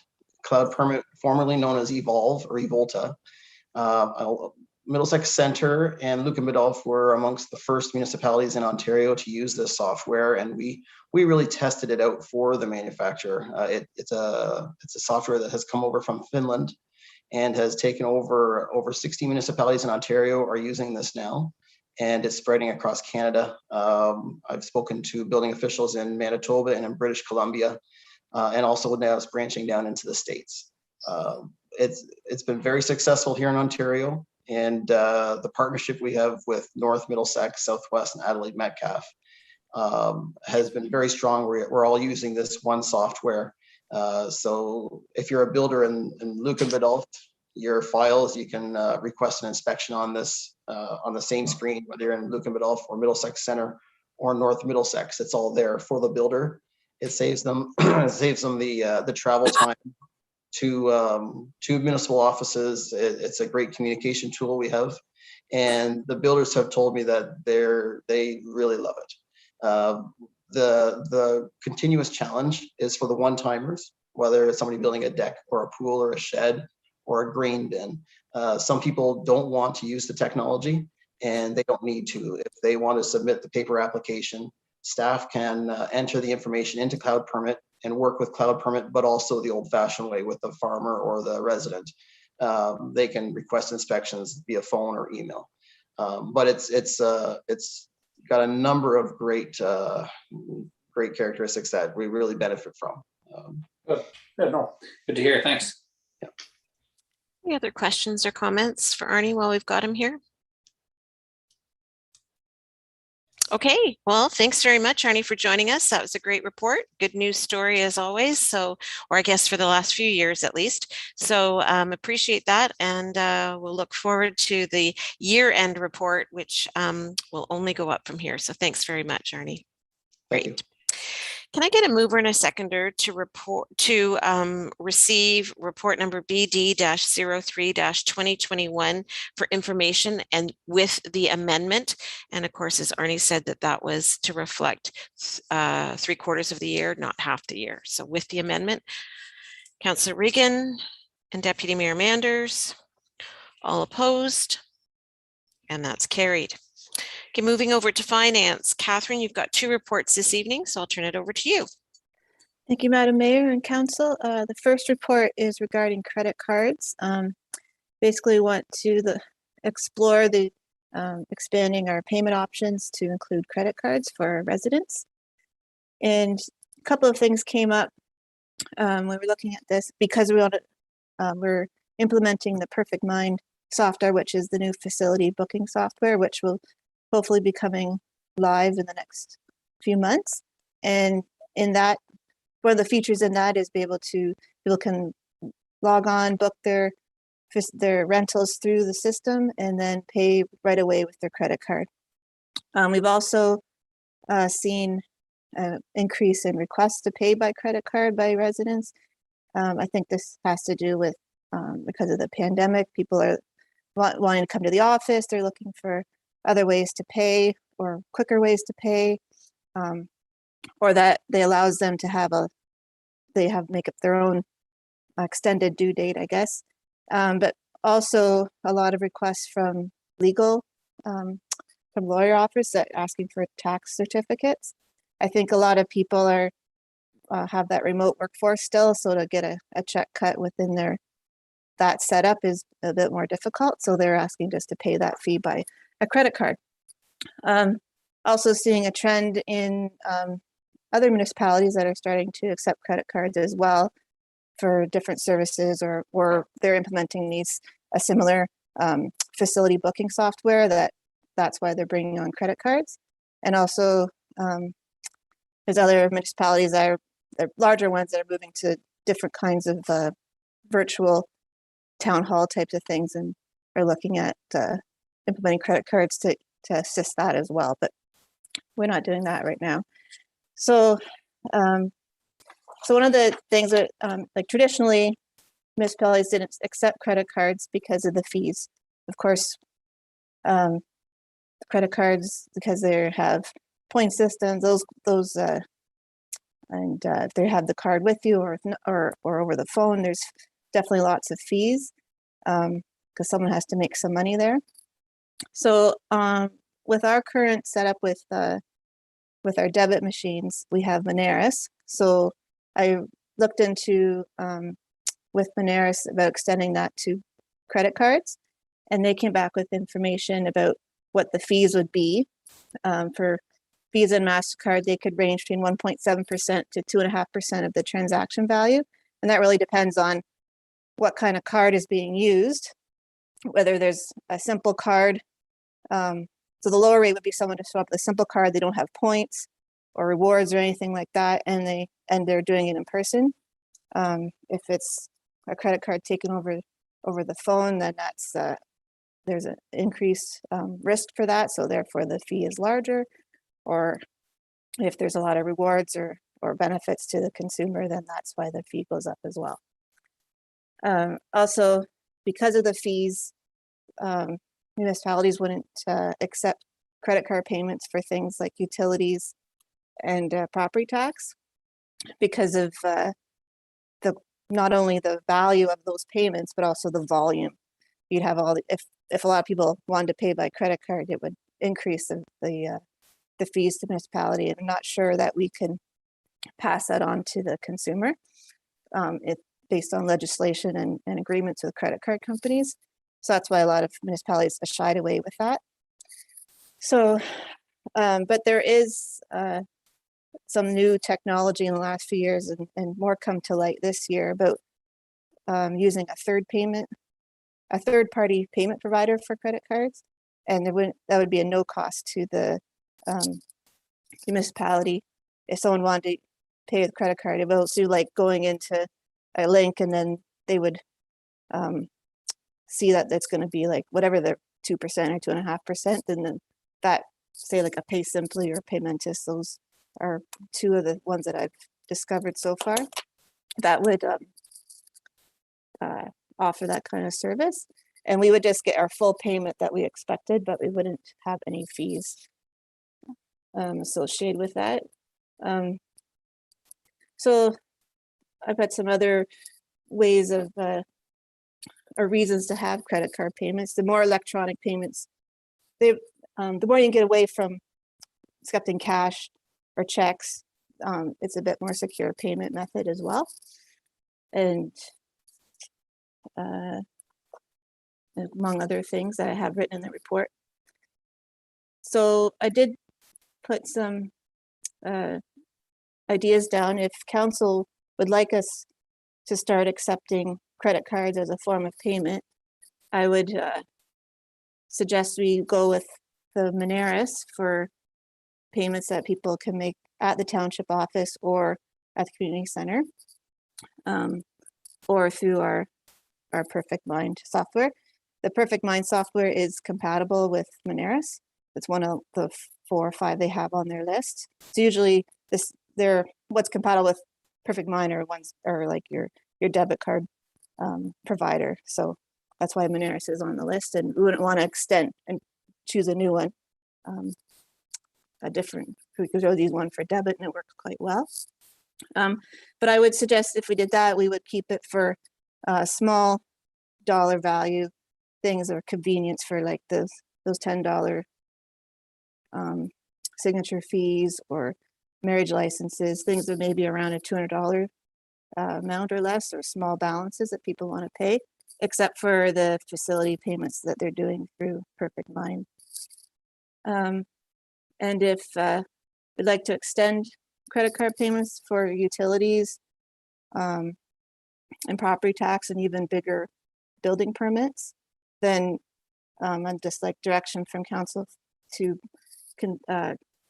Cloud Permit, formerly known as Evolve or Evolta. Middlesex Centre and Lucan Biddulph were amongst the first municipalities in Ontario to use this software, and we really tested it out for the manufacturer. It's a software that has come over from Finland and has taken over 60 municipalities in Ontario are using this now, and it's spreading across Canada. I've spoken to building officials in Manitoba and in British Columbia, and also now it's branching down into the States. It's been very successful here in Ontario, and the partnership we have with North Middlesex, Southwest, and Adelaide Metcalfe has been very strong. We're all using this one software. So if you're a builder in Lucan Biddulph, your files, you can request an inspection on this on the same screen, whether you're in Lucan Biddulph or Middlesex Centre or North Middlesex. It's all there for the builder. It saves them the travel time to municipal offices. It's a great communication tool we have, and the builders have told me that they really love it. The continuous challenge is for the one-timers, whether it's somebody building a deck or a pool or a shed or a grain bin. Some people don't want to use the technology, and they don't need to. If they want to submit the paper application, staff can enter the information into Cloud Permit and work with Cloud Permit, but also the old-fashioned way with the farmer or the resident. They can request inspections via phone or email. But it's got a number of great characteristics that we really benefit from. Good to hear. Thanks. Yeah. Any other questions or comments for Arnie while we've got him here? Okay, well, thanks very much, Arnie, for joining us. That was a great report. Good news story as always. So, or I guess for the last few years at least. So appreciate that. And we'll look forward to the year-end report, which will only go up from here. So thanks very much, Arnie. Great. Can I get a mover and a seconder to receive report number BD-03-2021 for information and with the amendment? And of course, as Arnie said, that was to reflect 3/4 of the year, not half the year. So with the amendment, Councillor Regan and Deputy Mayor Manders, all opposed, and that's carried. Okay, moving over to finance. Catherine, you've got 2 reports this evening, so I'll turn it over to you. Thank you, Madam Mayor and Council. The first report is regarding credit cards. Basically want to explore the expanding our payment options to include credit cards for our residents. And a couple of things came up when we were looking at this, because we're implementing the Perfect Mind software, which is the new facility booking software, which will hopefully be coming live in the next few months. And in that, one of the features in that is people can log on, book their rentals through the system, and then pay right away with their credit card. We've also seen an increase in requests to pay by credit card by residents. I think this has to do with because of the pandemic, people are wanting to come to the office. They're looking for other ways to pay or quicker ways to pay, or that they allows them to make up their own extended due date, I guess. But also a lot of requests from legal, from lawyer office that asking for tax certificates. I think a lot of people have that remote workforce still, so to get a check cut within that setup is a bit more difficult. So they're asking just to pay that fee by a credit card. Also seeing a trend in other municipalities that are starting to accept credit cards as well for different services, or they're implementing a similar facility booking software that's why they're bringing on credit cards. And also there's other municipalities that are larger ones that are moving to different kinds of virtual town hall types of things, and are looking at implementing credit cards to assist that as well. But we're not doing that right now. So So one of the things that, like traditionally, municipalities didn't accept credit cards because of the fees. Of course, credit cards, because they have point systems, and if they have the card with you or over the phone, there's definitely lots of fees because someone has to make some money there. So with our current setup with our debit machines, we have Moneris. So I looked into with Moneris about extending that to credit cards, and they came back with information about what the fees would be. For Visa and MasterCard, they could range between 1.7% to 2.5% of the transaction value. And that really depends on what kind of card is being used, whether there's a simple card. So the lower rate would be someone to show up with a simple card, they don't have points or rewards or anything like that, and they're doing it in person. If it's a credit card taken over the phone, then that's there's an increased risk for that, so therefore the fee is larger. Or if there's a lot of rewards or benefits to the consumer, then that's why the fee goes up as well. Also, because of the fees, municipalities wouldn't accept credit card payments for things like utilities and property tax because of not only the value of those payments, but also the volume. You'd have if a lot of people wanted to pay by credit card, it would increase the fees to municipality. And I'm not sure that we can pass that on to the consumer. Based on legislation and agreements with credit card companies. So that's why a lot of municipalities have shied away with that. So, but there is some new technology in the last few years and more come to light this year about using a third-party payment provider for credit cards. And that would be a no cost to the municipality. If someone wanted to pay with credit card, it would do like going into a link, and then they would see that that's going to be like whatever the 2% or 2.5%, then that, say like a Pay Simply or Paymentus, those are two of the ones that I've discovered so far that would offer that kind of service. And we would just get our full payment that we expected, but we wouldn't have any fees associated with that. So I've got some other ways of or reasons to have credit card payments. The more electronic payments, the more you can get away from accepting cash or checks. It's a bit more secure payment method as well. And among other things that I have written in the report. So I did put some ideas down. If council would like us to start accepting credit cards as a form of payment, I would suggest we go with the Moneris for payments that people can make at the township office or at the community center, or through our Perfect Mind software. The Perfect Mind software is compatible with Moneris. It's one of the 4 or 5 they have on their list. So usually what's compatible with Perfect Mind are like your debit card provider. So that's why Moneris is on the list, and we wouldn't want to extend and choose a new one. We could use one for debit and it worked quite well. But I would suggest if we did that, we would keep it for small dollar value things or convenience for like those $10 signature fees or marriage licenses, things that maybe around a $200 amount or less, or small balances that people want to pay, except for the facility payments that they're doing through Perfect Mind. And if we'd like to extend credit card payments for utilities and property tax and even bigger building permits, then I'd just like direction from council to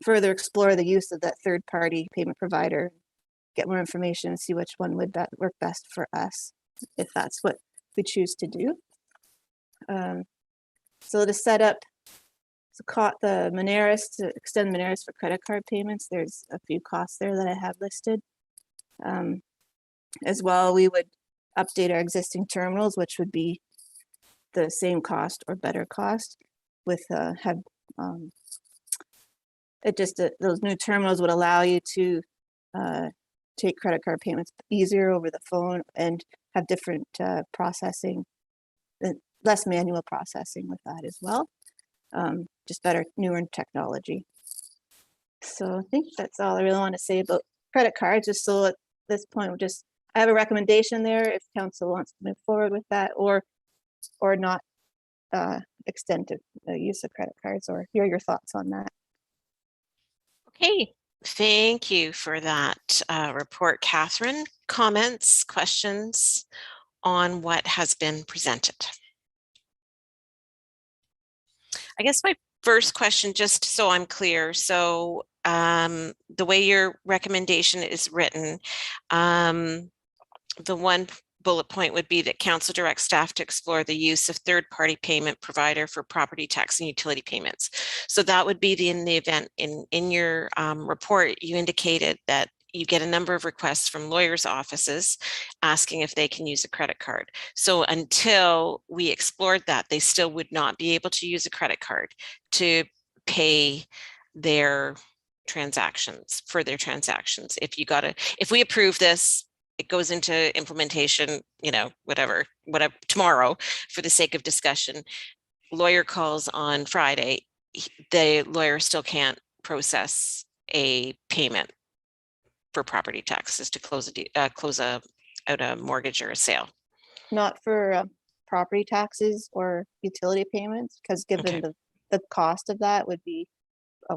further explore the use of that third-party payment provider, get more information and see which one would work best for us, if that's what we choose to do. So to set up the Moneris, to extend Moneris for credit card payments, there's a few costs there that I have listed. As well, we would update our existing terminals, which would be the same cost or better cost with those new terminals would allow you to take credit card payments easier over the phone and have different processing, less manual processing with that as well. Just better, newer technology. So I think that's all I really want to say about credit cards. Just so at this point, I have a recommendation there if council wants to move forward with that, or not extend the use of credit cards, or hear your thoughts on that. Okay, thank you for that report, Catherine. Comments, questions on what has been presented? I guess my first question, just so I'm clear, so the way your recommendation is written, the one bullet point would be that council directs staff to explore the use of third-party payment provider for property tax and utility payments. So that would be in the event in your report, you indicated that you get a number of requests from lawyers' offices asking if they can use a credit card. So until we explored that, they still would not be able to use a credit card to pay their transactions, for their transactions. If we approve this, it goes into implementation, whatever, tomorrow, for the sake of discussion. Lawyer calls on Friday, the lawyer still can't process a payment for property taxes to close out a mortgage or a sale. Not for property taxes or utility payments, because given the cost of that would be,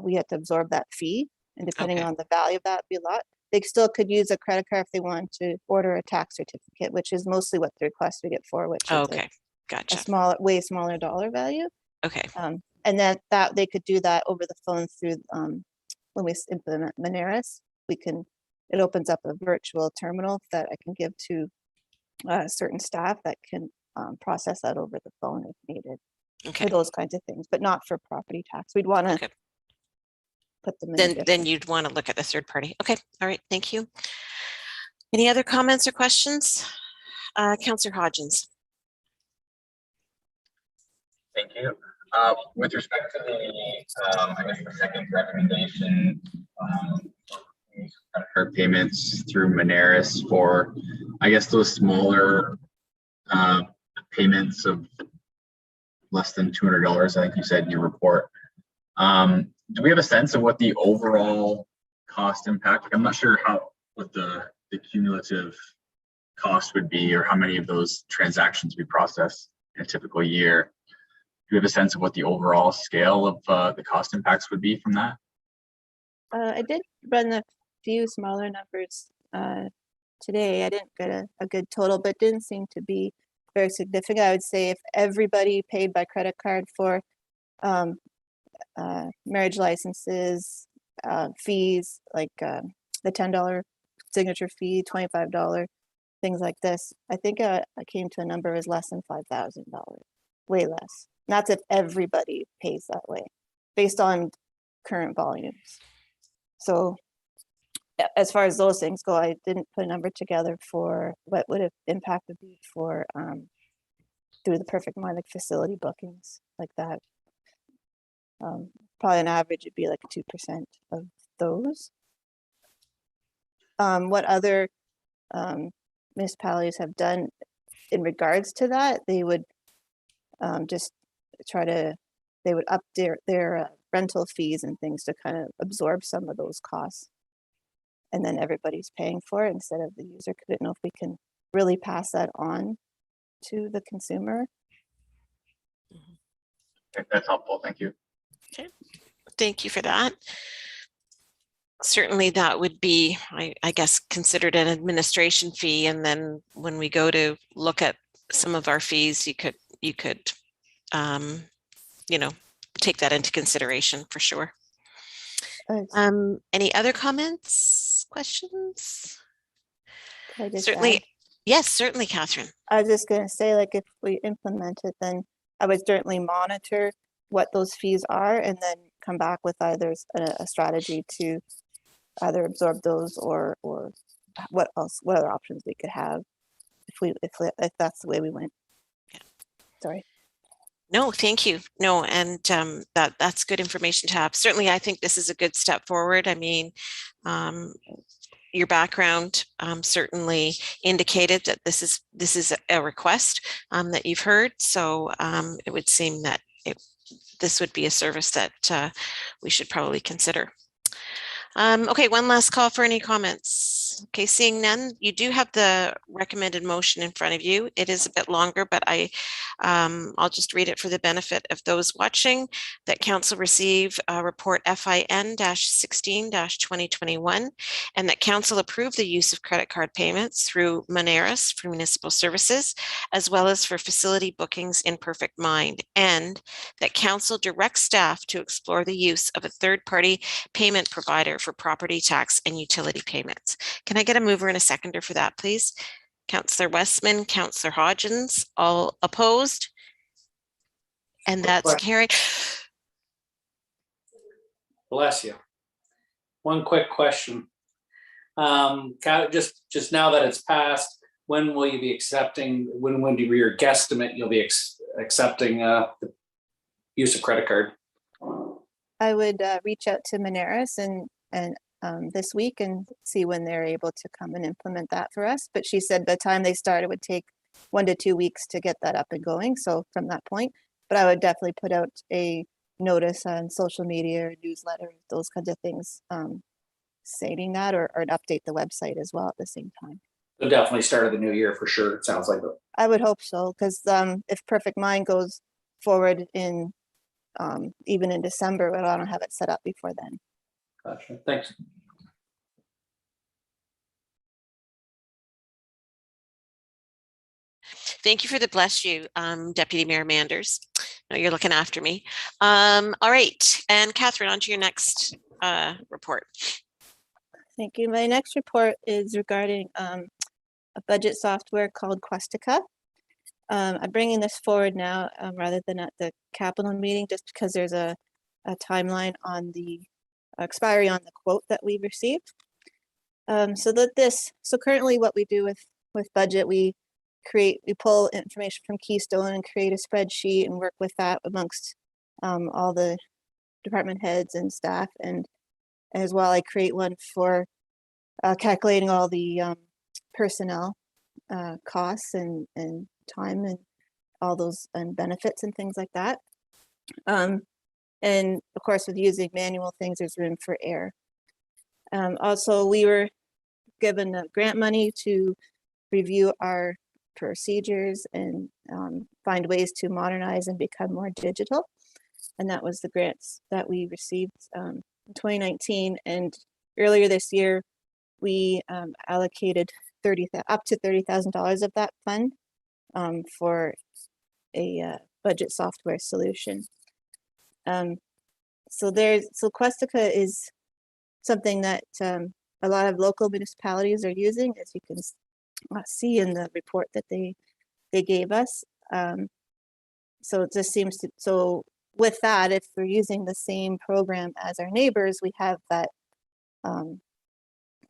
we have to absorb that fee, and depending on the value of that would be a lot. They still could use a credit card if they want to order a tax certificate, which is mostly what the request we get for, which is gotcha. way smaller dollar value. Okay. And that they could do that over the phone through when we implement Moneris, it opens up a virtual terminal that I can give to certain staff that can process that over the phone if needed for those kinds of things, but not for property tax. We'd want to put them in. Then you'd want to look at the third party. Okay, all right, thank you. Any other comments or questions? Councillor Hodgins. Thank you. With respect to the second recommendation, credit card payments through Moneris for, those smaller payments of less than $200, I think you said in your report. Do we have a sense of what the overall cost impact? I'm not sure what the cumulative cost would be, or how many of those transactions we process in a typical year. Do we have a sense of what the overall scale of the cost impacts would be from that? I did run a few smaller numbers today. I didn't get a good total, but didn't seem to be very significant. I would say if everybody paid by credit card for marriage licenses, fees, like the $10 signature fee, $25, things like this, I think I came to a number is less than $5,000, way less. And that's if everybody pays that way, based on current volumes. So as far as those things go, I didn't put a number together for what would have impact would be for through the Perfect Mind, like facility bookings like that. Probably on average, it'd be like 2% of those. What other municipalities have done in regards to that, they would just they would up their rental fees and things to kind of absorb some of those costs. And then everybody's paying for it instead of the user. Couldn't know if we can really pass that on to the consumer. That's helpful. Thank you. Okay, thank you for that. Certainly that would be, I guess, considered an administration fee. And then when we go to look at some of our fees, you could take that into consideration for sure. Any other comments, questions? Certainly. Yes, certainly, Catherine. I was just going to say, like, if we implement it, then I would certainly monitor what those fees are and then come back with either a strategy to either absorb those or what other options we could have if that's the way we went. Sorry. No, thank you. No, and that's good information to have. Certainly, I think this is a good step forward. I mean, your background certainly indicated that this is a request that you've heard. So it would seem that this would be a service that we should probably consider. Okay, one last call for any comments. Okay, seeing none, you do have the recommended motion in front of you. It is a bit longer, but I'll just read it for the benefit of those watching. That council receive report FIN-16-2021 and that council approve the use of credit card payments through Moneris for municipal services, as well as for facility bookings in Perfect Mind, and that council directs staff to explore the use of a third-party payment provider for property tax and utility payments. Can I get a mover and a seconder for that, please? Councillor Westman, Councillor Hodgins, all opposed? And that's carried. Bless you. One quick question. Just now that it's passed, when will you be accepting, when do your guesstimate you'll be accepting the use of credit card? I would reach out to Moneris and this week and see when they're able to come and implement that for us. But she said by the time they start, it would take 1 to 2 weeks to get that up and going. So from that point, but I would definitely put out a notice on social media or newsletter, those kinds of things, stating that or update the website as well at the same time. So definitely start of the new year for sure. It sounds like. I would hope so, because if Perfect Mind goes forward in even in December, but I don't have it set up before then. Gotcha. Thanks. Thank you for the bless you, Deputy Mayor Manders. No, you're looking after me. All right, and Catherine, on to your next report. Thank you. My next report is regarding a budget software called Questica. I'm bringing this forward now rather than at the capital meeting, just because there's a timeline on the expiry on the quote that we received. So currently what we do with budget, we pull information from Keystone and create a spreadsheet and work with that amongst all the department heads and staff. And as well, I create one for calculating all the personnel costs and time and all those and benefits and things like that. And of course, with using manual things, there's room for error. Also, we were given grant money to review our procedures and find ways to modernize and become more digital. And that was the grants that we received in 2019. And earlier this year, we allocated up to $30,000 of that fund for a budget software solution. So Questica is something that a lot of local municipalities are using, as you can see in the report that they gave us. So it just seems to, so with that, if we're using the same program as our neighbors, we have that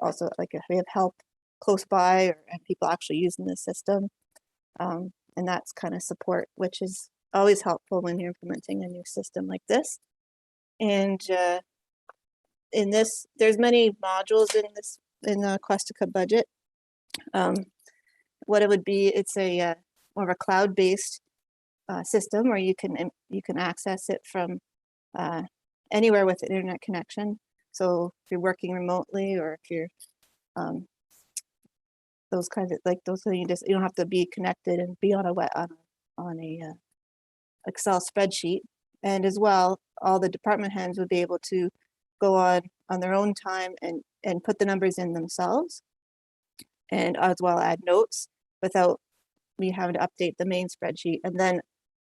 also, like if we have help close by and people actually using the system. And that's kind of support, which is always helpful when you're implementing a new system like this. And in this, there's many modules in the Questica budget. What it would be, it's a more of a cloud-based system where you can access it from anywhere with an internet connection. So if you're working remotely, or if you're those kinds of you don't have to be connected and be on a Excel spreadsheet. And as well, all the department heads would be able to go on their own time and put the numbers in themselves, and as well add notes without me having to update the main spreadsheet, and then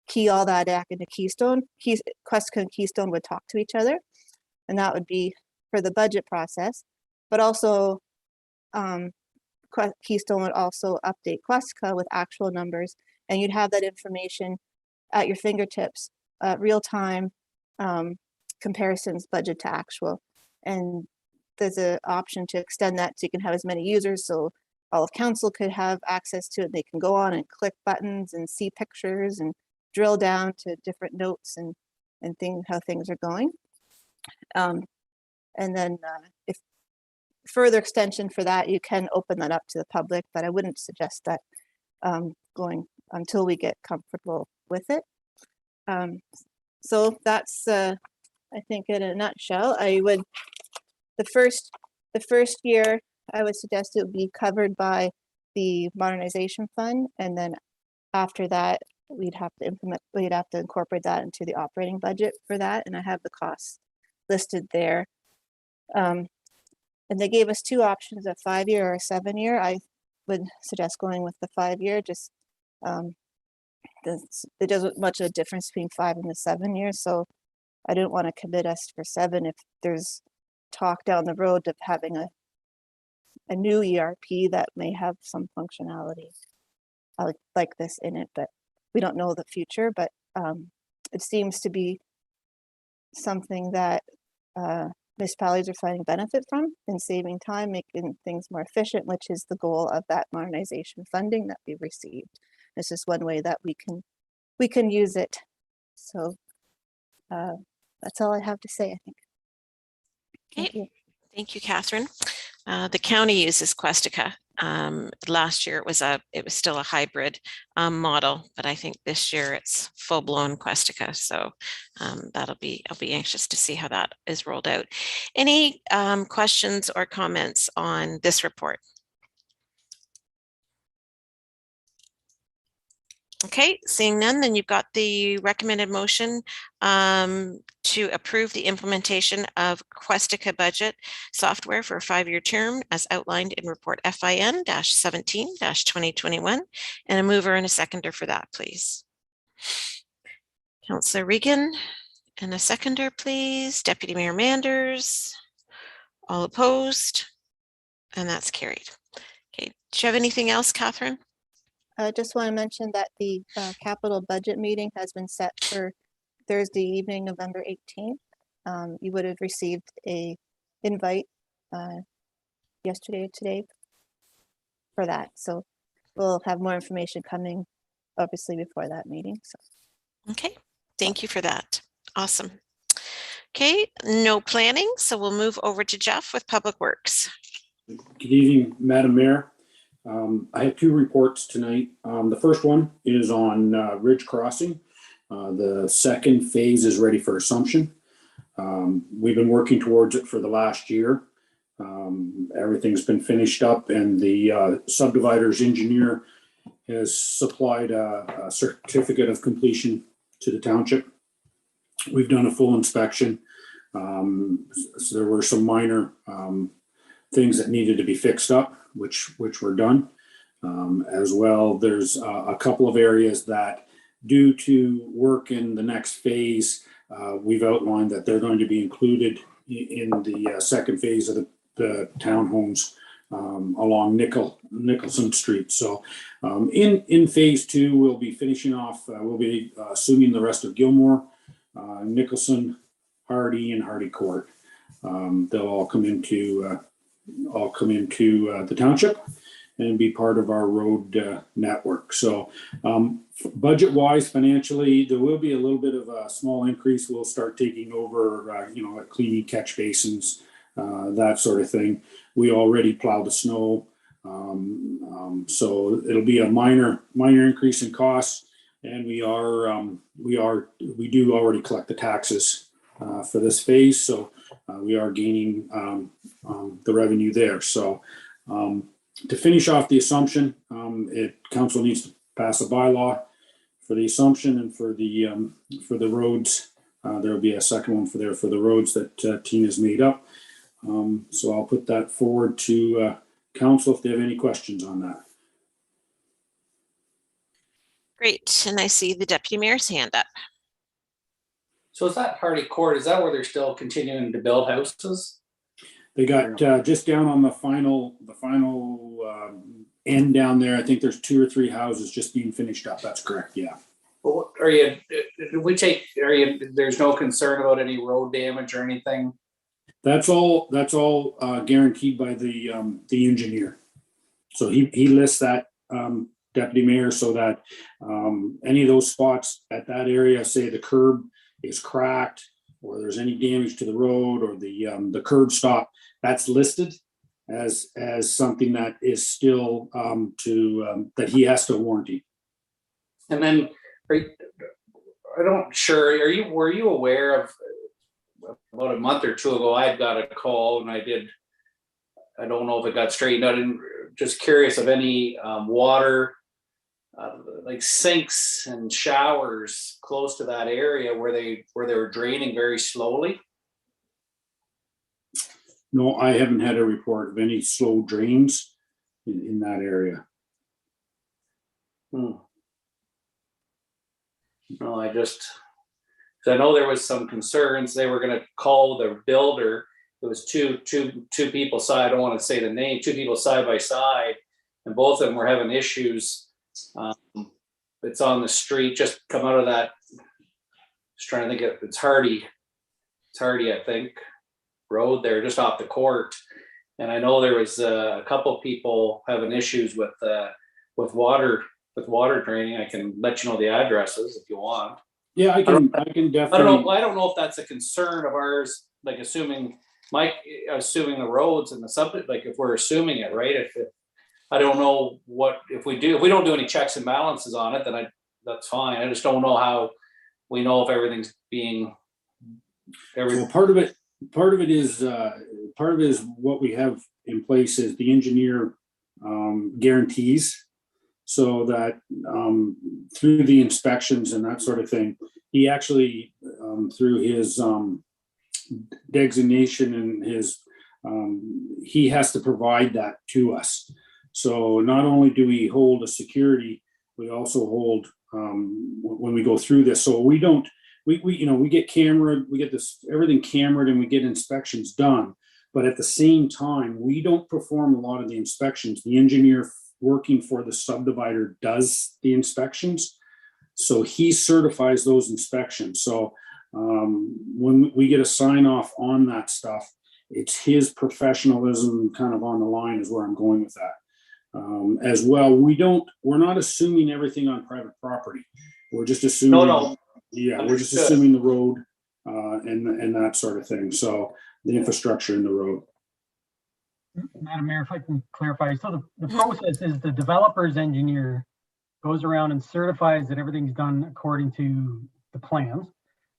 key all that back into Keystone. Questica and Keystone would talk to each other, and that would be for the budget process. But also, Keystone would also update Questica with actual numbers, and you'd have that information at your fingertips real-time comparisons, budget to actual. And there's an option to extend that so you can have as many users. So all of council could have access to it. They can go on and click buttons and see pictures and drill down to different notes and how things are going. And then if further extension for that, you can open that up to the public, but I wouldn't suggest that going until we get comfortable with it. So that's, I think, in a nutshell. The first year, I would suggest it would be covered by the modernization fund, and then after that, we'd have to incorporate that into the operating budget for that, and I have the costs listed there. And they gave us two options, a 5-year or a 7-year. I would suggest going with the 5-year, just there doesn't much of a difference between 5 and the 7 years, so I didn't want to commit us for 7 if there's talk down the road of having a new ERP that may have some functionality like this in it, but we don't know the future. But it seems to be something that municipalities are finding benefit from in saving time, making things more efficient, which is the goal of that modernization funding that we received. This is one way that we can use it. So that's all I have to say, I think. Thank you. Thank you, Catherine. The county uses Questica. Last year it was still a hybrid model, but I think this year it's full-blown Questica. So I'll be anxious to see how that is rolled out. Any questions or comments on this report? Okay, seeing none, then you've got the recommended motion to approve the implementation of Questica budget software for a 5-year term as outlined in report FIN-17-2021, and a mover and a seconder for that, please. Councillor Regan, and a seconder, please. Deputy Mayor Manders. All opposed, and that's carried. Okay, do you have anything else, Catherine? I just want to mention that the capital budget meeting has been set for Thursday evening, November 18th. You would have received an invite yesterday or today for that. So we'll have more information coming obviously before that meeting. So. Okay, thank you for that. Awesome. Okay, no planning, so we'll move over to Jeff with Public Works. Good evening, Madam Mayor. I have 2 reports tonight. The first one is on Ridge Crossing. The second phase is ready for assumption. We've been working towards it for the last year. Everything's been finished up, and the subdivider's engineer has supplied a certificate of completion to the township. We've done a full inspection. So there were some minor things that needed to be fixed up, which were done. As well, there's a couple of areas that, due to work in the next phase, we've outlined that they're going to be included in the second phase of the townhomes along Nicholson Street. So in phase 2, we'll be finishing off, we'll be assuming the rest of Gilmore, Nicholson, Hardy, and Hardy Court. They'll all come into the township and be part of our road network. So budget-wise, financially, there will be a little bit of a small increase. We'll start taking over, cleaning catch basins, that sort of thing. We already plow the snow, so it'll be a minor increase in costs. And we do already collect the taxes for this phase, so we are gaining the revenue there. So to finish off the assumption, council needs to pass a bylaw for the assumption, and for the roads, there will be a second one for the roads that Tina's made up. So I'll put that forward to council if they have any questions on that. Great, and I see the Deputy Mayor's hand up. So is that Hardy Court? Is that where they're still continuing to build houses? They got just down on the final end down there. I think there's 2 or 3 houses just being finished up. That's correct. Yeah. there's no concern about any road damage or anything? That's all guaranteed by the engineer. So he lists that, Deputy Mayor, so that any of those spots at that area, say the curb is cracked or there's any damage to the road or the curb stop, that's listed as something that is still that he has to warranty. And then, were you aware of, about a month or two ago, I got a call and I don't know if it got straightened out, and just curious of any water, like sinks and showers close to that area where they were draining very slowly? No, I haven't had a report of any slow drains in that area. No, because I know there was some concerns. They were going to call the builder. It was two people side. I don't want to say the name. Two people side by side, and both of them were having issues. It's on the street. Just come out of that. Just trying to think of, it's Hardy, I think, road there, just off the court. And I know there was a couple people having issues with water draining. I can let you know the addresses if you want. Yeah, I can definitely. I don't know if that's a concern of ours, like assuming the roads and the subject, like if we're assuming it, right? If I don't know if we don't do any checks and balances on it, then that's fine. I just don't know how we know if everything's being. Well, part of it is what we have in place is the engineer guarantees, so that through the inspections and that sort of thing, he actually through his designation and his he has to provide that to us. So not only do we hold a security, we also hold when we go through this. So we get everything cameraed and we get inspections done. But at the same time, we don't perform a lot of the inspections. The engineer working for the subdivider does the inspections. So he certifies those inspections. So when we get a sign off on that stuff, it's his professionalism kind of on the line is where I'm going with that. As well, we're not assuming everything on private property. We're just assuming, yeah, we're just assuming the road and that sort of thing. So the infrastructure in the road. Madam Mayor, if I can clarify, so the process is the developer's engineer goes around and certifies that everything's done according to the plans.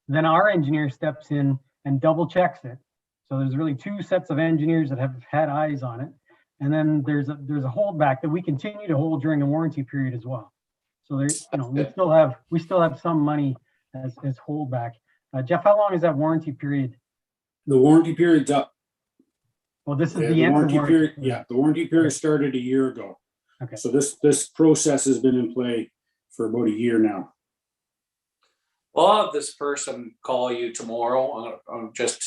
Then our engineer steps in and double checks it. So there's really two sets of engineers that have had eyes on it. And then there's a holdback that we continue to hold during the warranty period as well. So there's, we still have some money as holdback. Jeff, how long is that warranty period? The warranty period's up. Well, this is the end of the warranty period. Yeah, the warranty period started a year ago. Okay. So this process has been in play for about a year now. Well, I'll have this person call you tomorrow just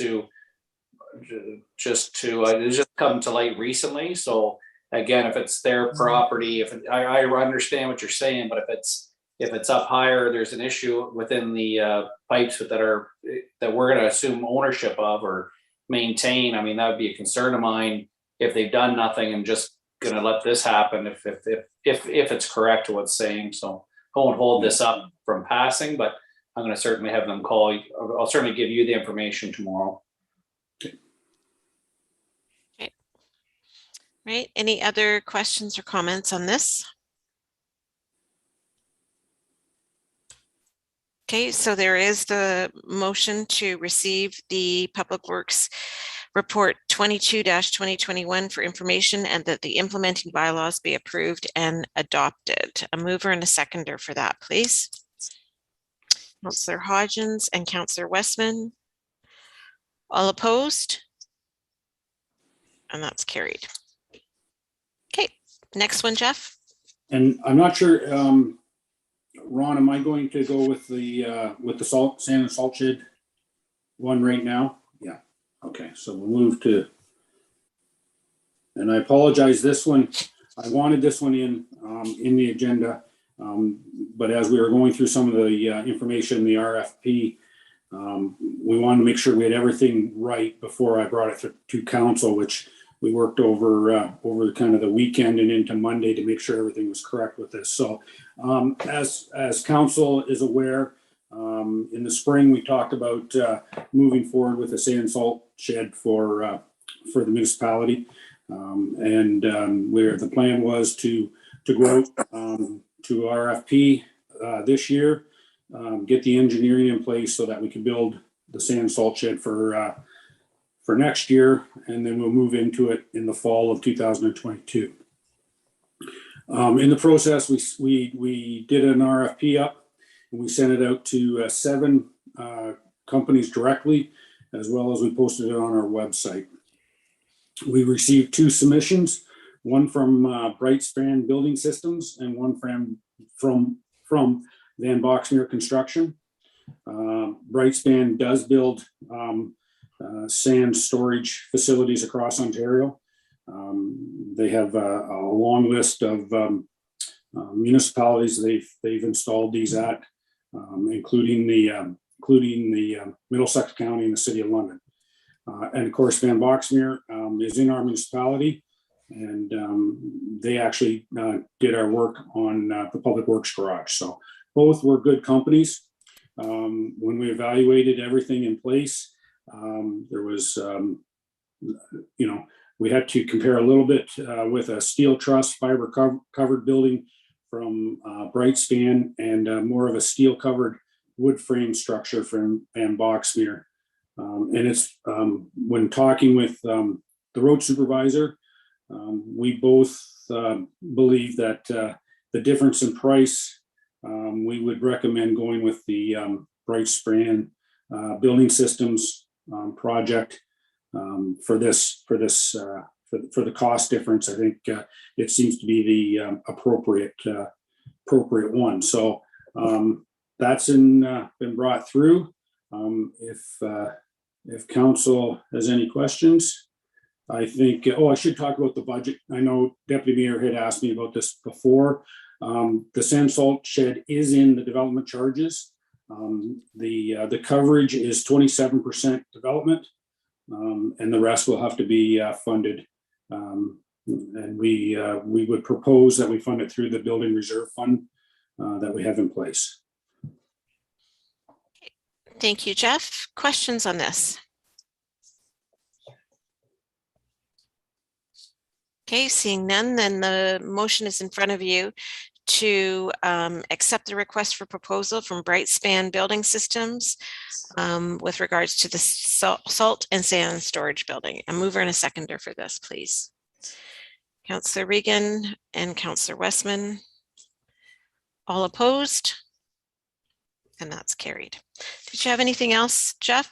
come to light recently. So again, if it's their property, I understand what you're saying, but if it's up higher, there's an issue within the pipes that we're going to assume ownership of or maintain. I mean, that would be a concern of mine if they've done nothing and just going to let this happen. If it's correct to what's saying, so I won't hold this up from passing, but I'm going to certainly have them call you. I'll certainly give you the information tomorrow. Okay. Right. Any other questions or comments on this? Okay, so there is the motion to receive the Public Works Report 22-2021 for information and that the implementing bylaws be approved and adopted. A mover and a seconder for that, please. Councillor Hodgins and Councillor Westman. All opposed? And that's carried. Okay, next one, Jeff. And I'm not sure, Ron, am I going to go with the sand and salt shed one right now? Yeah. Okay, so we'll move to, and I apologize, this one, I wanted this one in the agenda. But as we were going through some of the information in the RFP, we wanted to make sure we had everything right before I brought it to council, which we worked over kind of the weekend and into Monday to make sure everything was correct with this. So as council is aware, in the spring, we talked about moving forward with a sand and salt shed for the municipality. Where the plan was to go out to RFP this year, get the engineering in place so that we could build the sand and salt shed for next year, and then we'll move into it in the fall of 2022. In the process, we did an RFP up, and we sent it out to 7 companies directly, as well as we posted it on our website. We received 2 submissions, one from Brightspan Building Systems and one from Van Boxmeer Construction. Brightspan does build sand storage facilities across Ontario. They have a long list of municipalities they've installed these at, including the Middlesex County and the City of London. And of course, Van Boxmeer is in our municipality, and they actually did our work on the Public Works Garage. So both were good companies. When we evaluated everything in place, there was, we had to compare a little bit with a steel truss fiber covered building from Brightspan and more of a steel covered wood frame structure from Van Boxmeer. And it's when talking with the road supervisor, we both believe that the difference in price, we would recommend going with the Brightspan Building Systems project for the cost difference. I think it seems to be the appropriate one. So that's been brought through. If council has any questions, I think, I should talk about the budget. I know Deputy Mayor had asked me about this before. The sand salt shed is in the development charges. The coverage is 27% development, and the rest will have to be funded. And we would propose that we fund it through the building reserve fund that we have in place. Thank you, Jeff. Questions on this? Okay, seeing none, then the motion is in front of you to accept the request for proposal from Brightspan Building Systems with regards to the salt and sand storage building. A mover and a seconder for this, please. Councillor Regan and Councillor Westman. All opposed? And that's carried. Did you have anything else, Jeff?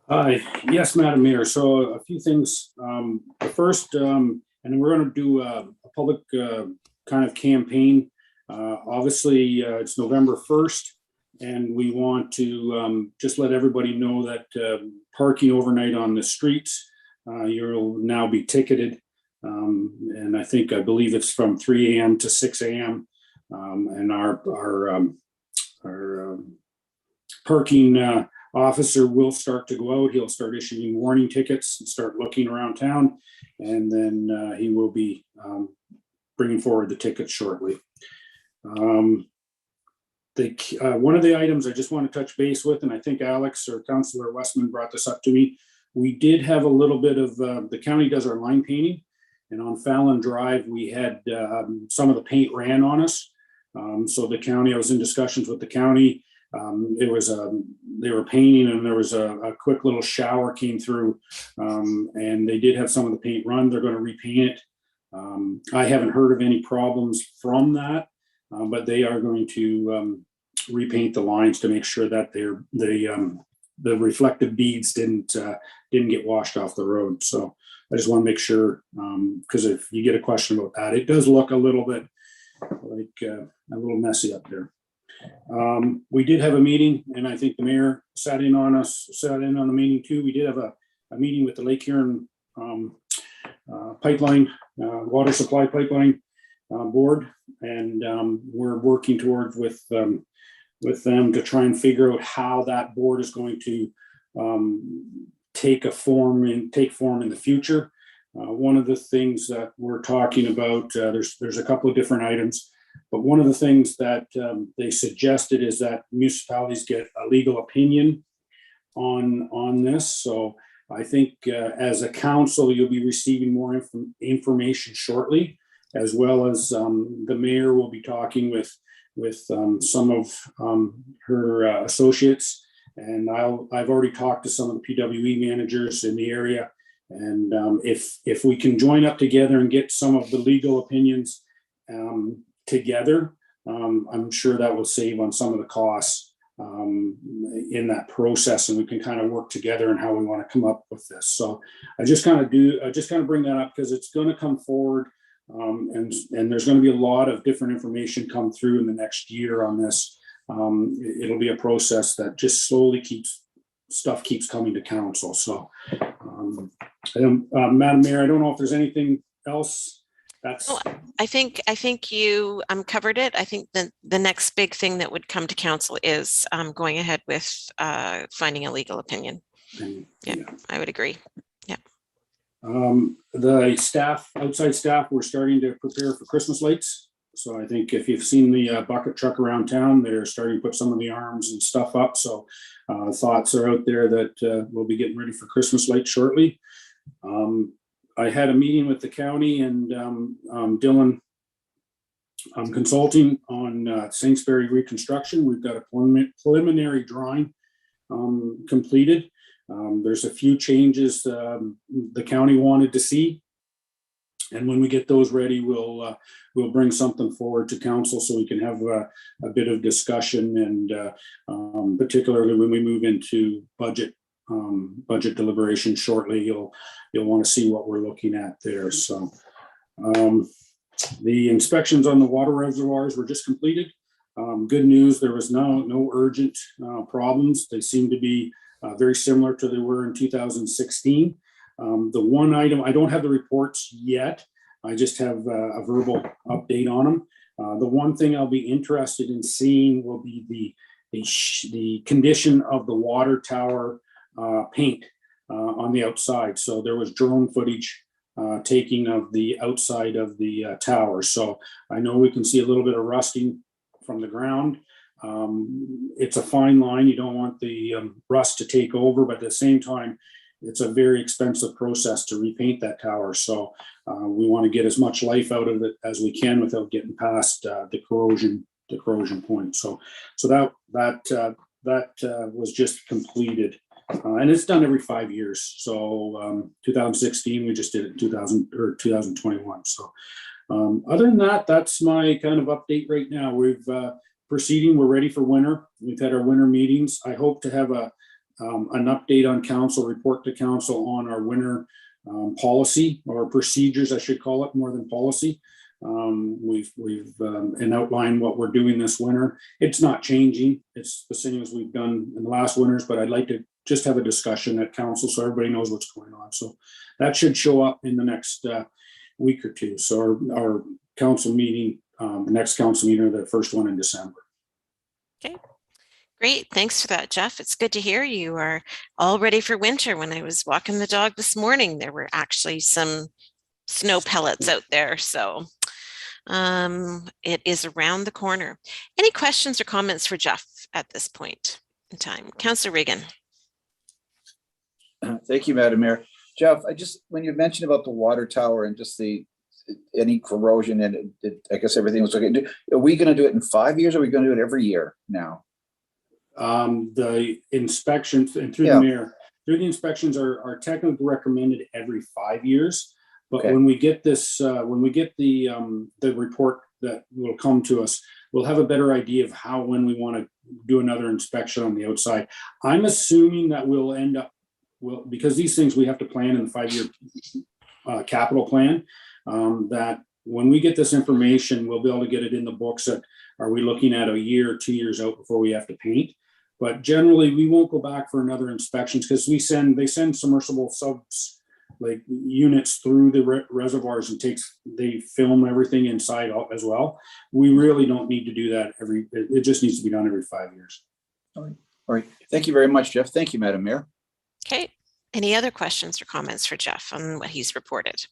Yes, Madam Mayor. So a few things. The first, and we're going to do a public kind of campaign. Obviously, it's November 1st, and we want to just let everybody know that parking overnight on the streets, you'll now be ticketed. And I believe it's from 3 a.m. to 6 a.m. And our parking officer will start to go out. He'll start issuing warning tickets and start looking around town, and then he will be bringing forward the tickets shortly. One of the items I just want to touch base with, and I think Alex or Councillor Westman brought this up to me, we did have a little bit of, the county does our line painting, and on Fallon Drive, we had some of the paint ran on us. So the county, I was in discussions with the county. They were painting, and there was a quick little shower came through, and they did have some of the paint run. They're going to repaint it. I haven't heard of any problems from that, but they are going to repaint the lines to make sure that the reflective beads didn't get washed off the road. So I just want to make sure, because if you get a question about that, it does look a little bit like a little messy up there. We did have a meeting, and I think the mayor sat in on the meeting too. We did have a meeting with the Lake Huron pipeline, water supply pipeline, board, and we're working towards with them to try and figure out how that board is going to take form in the future. One of the things that we're talking about, there's a couple of different items, but one of the things that they suggested is that municipalities get a legal opinion on this. So I think as a council, you'll be receiving more information shortly, as well as the mayor will be talking with some of her associates. And I've already talked to some of the PWE managers in the area. And if we can join up together and get some of the legal opinions together, I'm sure that will save on some of the costs in that process, and we can kind of work together on how we want to come up with this. So I just kind of bring that up because it's going to come forward, and there's going to be a lot of different information come through in the next year on this. It'll be a process that just slowly keeps coming to council. So Madam Mayor, I don't know if there's anything else. I think you covered it. I think the next big thing that would come to council is going ahead with finding a legal opinion. Yeah, I would agree. Yeah. The outside staff, we're starting to prepare for Christmas lights. So I think if you've seen the bucket truck around town, they're starting to put some of the arms and stuff up. So thoughts are out there that we'll be getting ready for Christmas lights shortly. I had a meeting with the county and Dylan Consulting on Sainsbury reconstruction. We've got a preliminary drawing completed. There's a few changes the county wanted to see. And when we get those ready, we'll bring something forward to council so we can have a bit of discussion, and particularly when we move into budget deliberation shortly, you'll want to see what we're looking at there. So the inspections on the water reservoirs were just completed. Good news, there was no urgent problems. They seem to be very similar to they were in 2016. The one item, I don't have the reports yet. I just have a verbal update on them. The one thing I'll be interested in seeing will be the condition of the water tower paint on the outside. So there was drone footage taking of the outside of the tower. So I know we can see a little bit of rusting from the ground. It's a fine line. You don't want the rust to take over, but at the same time, it's a very expensive process to repaint that tower. So we want to get as much life out of it as we can without getting past the corrosion point. So that was just completed. And it's done every 5 years. So 2016, we just did it in 2021. So other than that, that's my kind of update right now. We've proceeding. We're ready for winter. We've had our winter meetings. I hope to have an update on council, report to council on our winter policy or procedures, I should call it, more than policy. We've and outlined what we're doing this winter. It's not changing. It's the same as we've done in the last winters, but I'd like to just have a discussion at council so everybody knows what's going on. So that should show up in the next week or two. So our council meeting, the next council meeting, the first one in December. Okay. Great. Thanks for that, Jeff. It's good to hear you are all ready for winter. When I was walking the dog this morning, there were actually some snow pellets out there. So it is around the corner. Any questions or comments for Jeff at this point in time? Councillor Regan. Thank you, Madam Mayor. Jeff, when you mentioned about the water tower and just any corrosion and I guess everything was okay. Are we going to do it in 5 years or are we going to do it every year now? The inspections and through the mayor, the inspections are technically recommended every 5 years. But when we get this, when we get the report that will come to us, we'll have a better idea of when we want to do another inspection on the outside. I'm assuming that we'll end up, because these things we have to plan in the 5-year capital plan, that when we get this information, we'll be able to get it in the books that are we looking at a year or 2 years out before we have to paint. But generally, we won't go back for another inspections because they send submersible subs like units through the reservoirs and they film everything inside out as well. We really don't need to do that it just needs to be done every 5 years. All right. Thank you very much, Jeff. Thank you, Madam Mayor. Okay. Any other questions or comments for Jeff on what he's reported?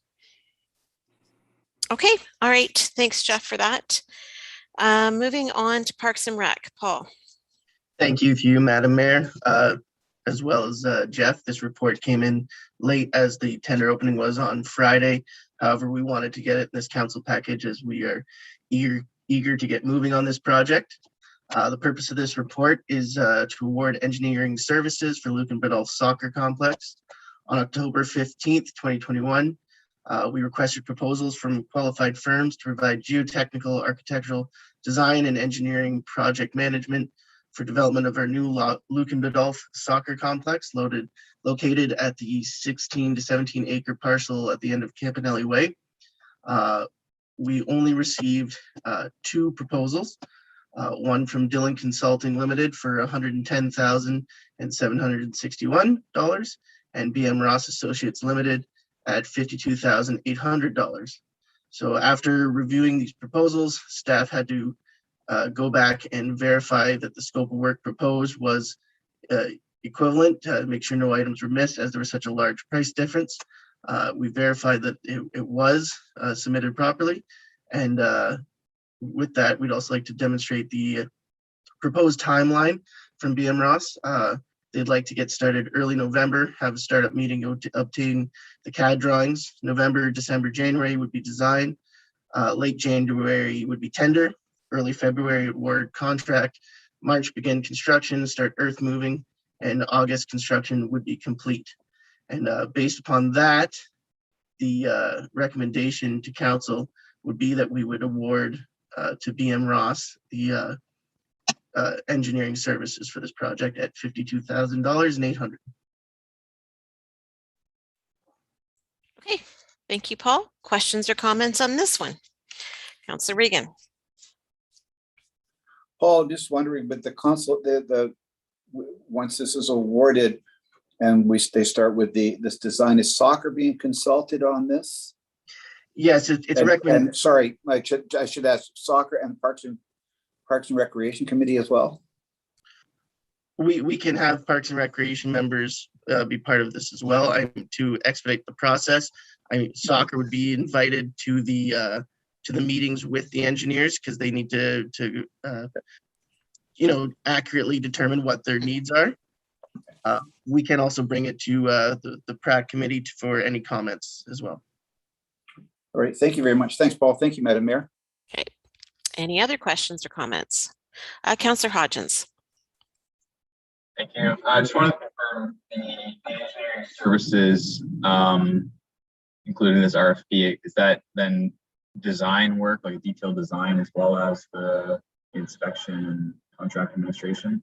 Okay. All right. Thanks, Jeff, for that. Moving on to Parks and Rec. Paul. Thank you to you, Madam Mayor, as well as Jeff. This report came in late as the tender opening was on Friday. However, we wanted to get it in this council package as we are eager to get moving on this project. The purpose of this report is to award engineering services for Lucan Biddulph Soccer Complex. On October 15th, 2021, we requested proposals from qualified firms to provide geotechnical, architectural, design, and engineering project management for development of our new Lucan Biddulph Soccer Complex located at the 16 to 17 acre parcel at the end of Campanelli Way. We only received 2 proposals, one from Dillon Consulting Limited for $110,761 and BM Ross Associates Limited at $52,800. So after reviewing these proposals, staff had to go back and verify that the scope of work proposed was equivalent to make sure no items were missed as there was such a large price difference. We verified that it was submitted properly. And with that, we'd also like to demonstrate the proposed timeline from BM Ross. They'd like to get started early November, have a startup meeting to obtain the CAD drawings. November, December, January would be design. Late January would be tender. Early February award contract. March begin construction, start earth moving, and August construction would be complete. And based upon that, the recommendation to council would be that we would award to BM Ross the engineering services for this project at $52,800. Okay, thank you, Paul. Questions or comments on this one? Councillor Regan. Paul, just wondering, but the once this is awarded and they start with this design, is soccer being consulted on this? Yes, it's recommended. And sorry, I should ask soccer and Parks and Recreation Committee as well. We can have Parks and Recreation members be part of this as well. To expedite the process. Soccer would be invited to the meetings with the engineers because they need to accurately determine what their needs are. We can also bring it to the Pratt Committee for any comments as well. All right, thank you very much. Thanks, Paul. Thank you, Madam Mayor. Okay. Any other questions or comments? Councillor Hodgins. Thank you. I just want to confirm the engineering services included in this RFP. Is that then design work, like detailed design, as well as the inspection and contract administration?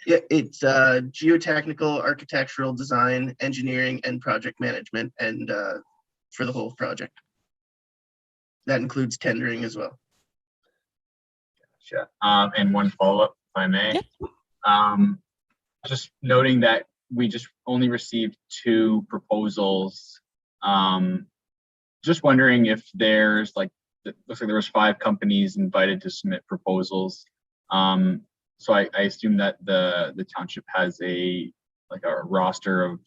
Yeah, it's geotechnical, architectural design, engineering, and project management, and for the whole project. That includes tendering as well. Gotcha. And one follow-up, if I may. Yep. Just noting that we just only received 2 proposals. Just wondering if there's it looks like there was 5 companies invited to submit proposals. So I assume that the township has a roster of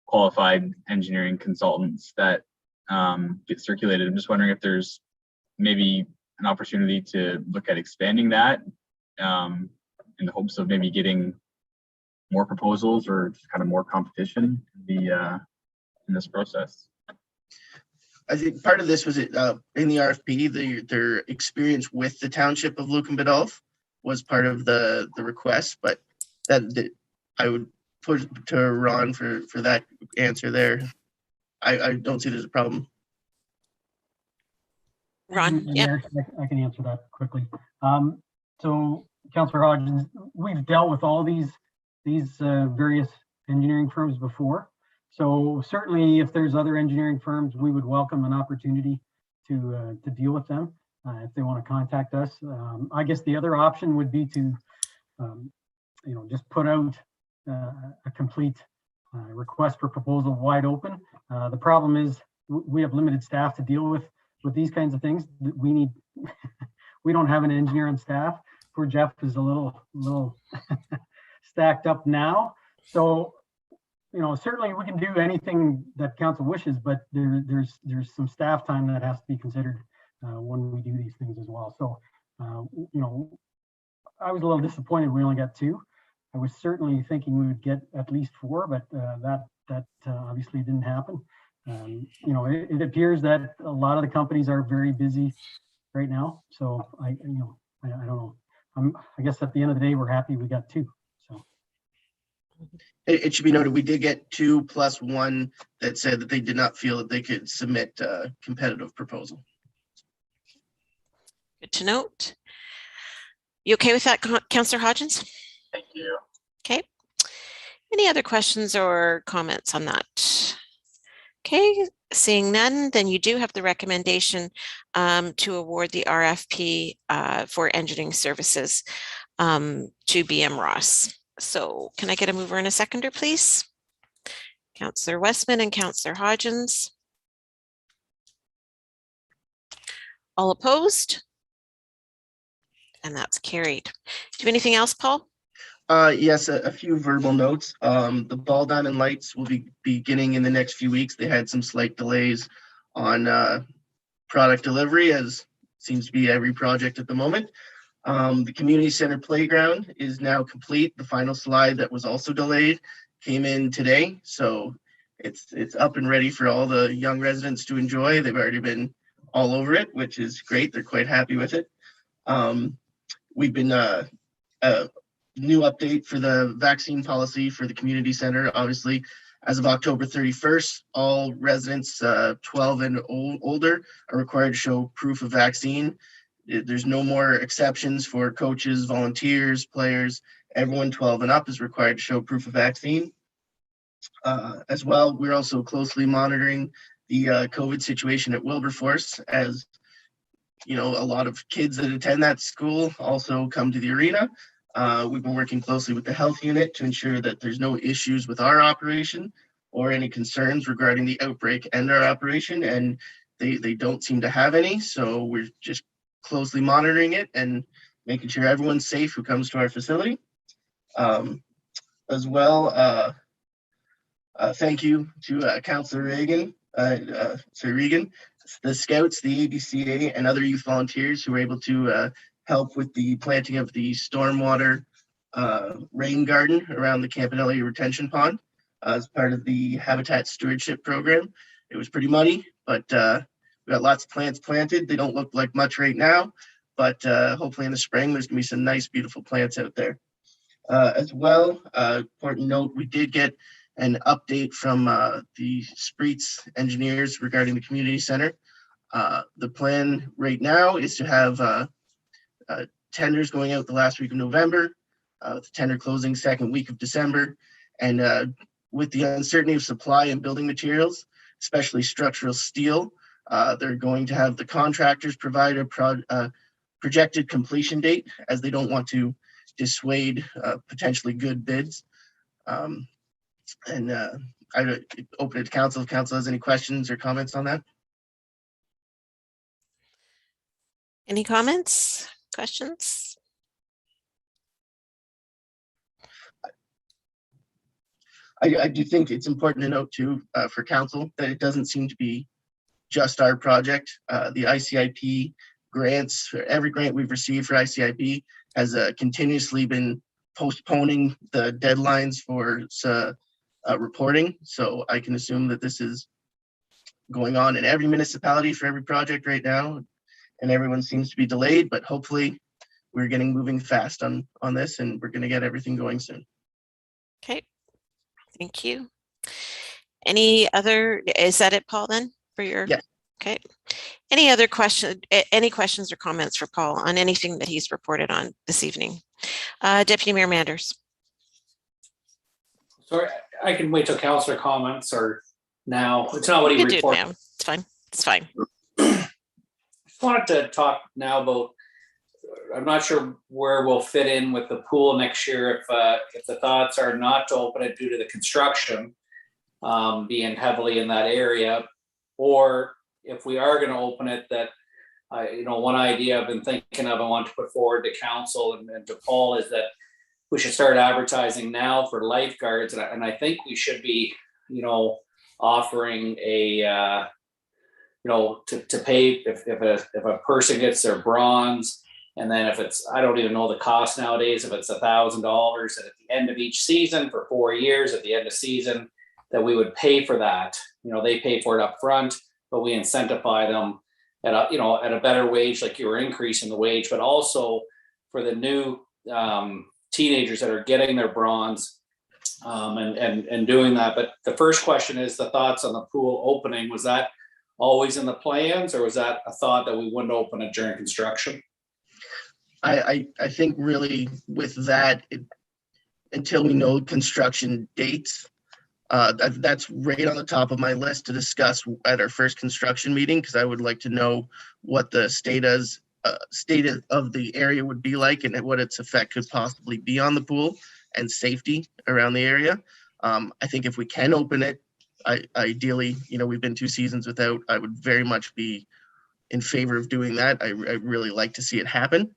qualified engineering consultants that get circulated. I'm just wondering if there's maybe an opportunity to look at expanding that in the hopes of maybe getting more proposals or just kind of more competition in this process. I think part of this was in the RFP, their experience with the township of Lucan Biddulph was part of the request, but that I would put to Ron for that answer there. I don't see there's a problem. Ron, yeah. I can answer that quickly. So Councillor Hodgins, we've dealt with all these various engineering firms before. So certainly if there's other engineering firms, we would welcome an opportunity to deal with them if they want to contact us. I guess the other option would be to, just put out a complete request for proposal wide open. The problem is we have limited staff to deal with these kinds of things. We need, we don't have an engineer on staff. Poor Jeff is a little stacked up now. So, you know, certainly we can do anything that council wishes, but there's some staff time that has to be considered when we do these things as well. So, you know, I was a little disappointed we only got 2. I was certainly thinking we would get at least 4, but that obviously didn't happen. You know, it appears that a lot of the companies are very busy right now. So I don't know. I guess at the end of the day, we're happy we got 2. So It should be noted, we did get 2 plus 1 that said that they did not feel that they could submit a competitive proposal. Good to note. You okay with that, Councillor Hodgins? Thank you. Okay. Any other questions or comments on that? Okay, seeing none, then you do have the recommendation to award the RFP for engineering services to BM Ross. So can I get a mover and a seconder, please? Councillor Westman and Councillor Hodgins. All opposed? And that's carried. Do you have anything else, Paul? Yes, a few verbal notes. The ball diamond lights will be beginning in the next few weeks. They had some slight delays on product delivery, as seems to be every project at the moment. The community center playground is now complete. The final slide that was also delayed came in today, so it's up and ready for all the young residents to enjoy. They've already been all over it, which is great. They're quite happy with it. We've been new update for the vaccine policy for the community center. Obviously, as of October 31st, all residents 12 and older are required to show proof of vaccine. There's no more exceptions for coaches, volunteers, players. Everyone 12 and up is required to show proof of vaccine. As well, we're also closely monitoring the COVID situation at Wilberforce, as you know, a lot of kids that attend that school also come to the arena. We've been working closely with the health unit to ensure that there's no issues with our operation or any concerns regarding the outbreak and our operation, and they don't seem to have any. So we're just closely monitoring it and making sure everyone's safe who comes to our facility. As well, thank you to Councillor Regan, the Scouts, the ABCA, and other youth volunteers who were able to help with the planting of the stormwater rain garden around the Campanelli retention pond as part of the Habitat Stewardship Program. It was pretty muddy, but we got lots of plants planted. They don't look like much right now, but hopefully in the spring, there's gonna be some nice, beautiful plants out there. As well, important note, we did get an update from the Spreets engineers regarding the community center. The plan right now is to have tenders going out the last week of November, the tender closing second week of December. And with the uncertainty of supply and building materials, especially structural steel, they're going to have the contractors provide a projected completion date, as they don't want to dissuade potentially good bids. And I open it to council if council has any questions or comments on that. Any comments, questions? I do think it's important to note too, for council, that it doesn't seem to be just our project. The ICIP grants, every grant we've received for ICIP has continuously been postponing the deadlines for reporting. So I can assume that this is going on in every municipality for every project right now, and everyone seems to be delayed, but hopefully we're getting moving fast on this, and we're going to get everything going soon. Okay, thank you. Any other, is that it, Paul, then, for your? Yeah. Okay. Any other any questions or comments for Paul on anything that he's reported on this evening? Deputy Mayor Manders. Sorry, I can wait till councillor comments or now. It's not what he reported. Now. It's fine. It's fine. I just wanted to talk now about, I'm not sure where we'll fit in with the pool next year if the thoughts are not to open it due to the construction. being heavily in that area. Or if we are going to open it, that one idea I've been thinking of, I want to put forward to council and to Paul, is that we should start advertising now for lifeguards. And I think we should be, offering a, to pay if a person gets their bronze, and then if it's, I don't even know the cost nowadays, if it's $1,000, and at the end of each season for 4 years, at the end of season, that we would pay for that. They pay for it up front, but we incentivize them at a better wage, like you were increasing the wage, but also for the new teenagers that are getting their bronze, and doing that. But the first question is the thoughts on the pool opening. Was that always in the plans, or was that a thought that we wouldn't open it during construction? I think really with that, until we know construction dates, that's right on the top of my list to discuss at our first construction meeting, because I would like to know what the state of the area would be like and what its effect could possibly be on the pool and safety around the area. I think if we can open it, ideally, we've been 2 seasons without, I would very much be in favor of doing that. I really like to see it happen.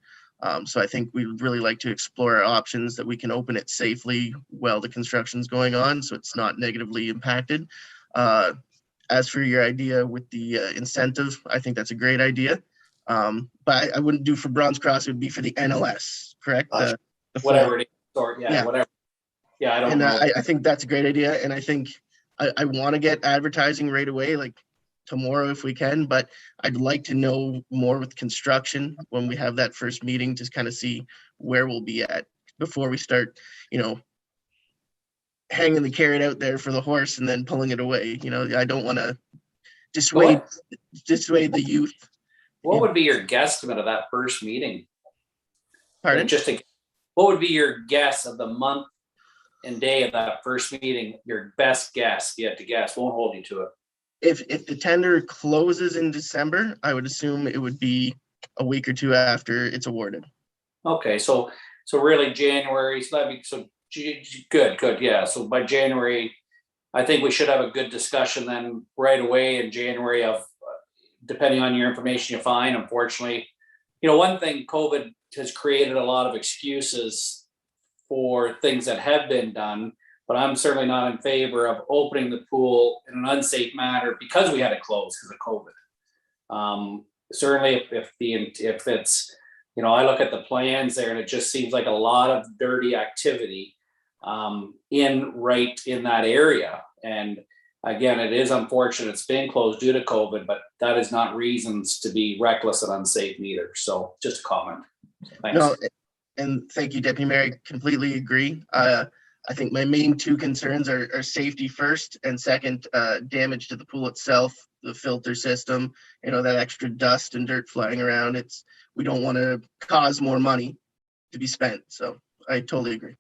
So I think we'd really like to explore our options that we can open it safely while the construction's going on, so it's not negatively impacted. As for your idea with the incentive, I think that's a great idea. But I wouldn't do for Bronze Cross, it would be for the NLS, correct? The Whatever it is, or whatever. Yeah, I don't know. I think that's a great idea, and I think I want to get advertising right away, like tomorrow if we can, but I'd like to know more with construction when we have that first meeting, just kind of see where we'll be at before we start, hanging the carrot out there for the horse and then pulling it away. I don't want to dissuade the youth. What would be your guesstimate of that first meeting? Pardon? What would be your guess of the month and day of that first meeting? Your best guess, you have to guess, won't hold you to it. If the tender closes in December, I would assume it would be a week or 2 after it's awarded. Okay, so really January, good, yeah. So by January, I think we should have a good discussion then right away in January of, depending on your information you find. Unfortunately, one thing, COVID has created a lot of excuses for things that have been done, but I'm certainly not in favor of opening the pool in an unsafe manner because we had to close because of COVID. Certainly if it's, I look at the plans there and it just seems like a lot of dirty activity in that area. And again, it is unfortunate it's been closed due to COVID, but that is not reasons to be reckless and unsafe neither. So just a comment. Thanks. No, and thank you, Deputy Mayor. I completely agree. I think my main 2 concerns are safety first, and second, damage to the pool itself, the filter system, that extra dust and dirt flying around. We don't want to cause more money to be spent. So I totally agree.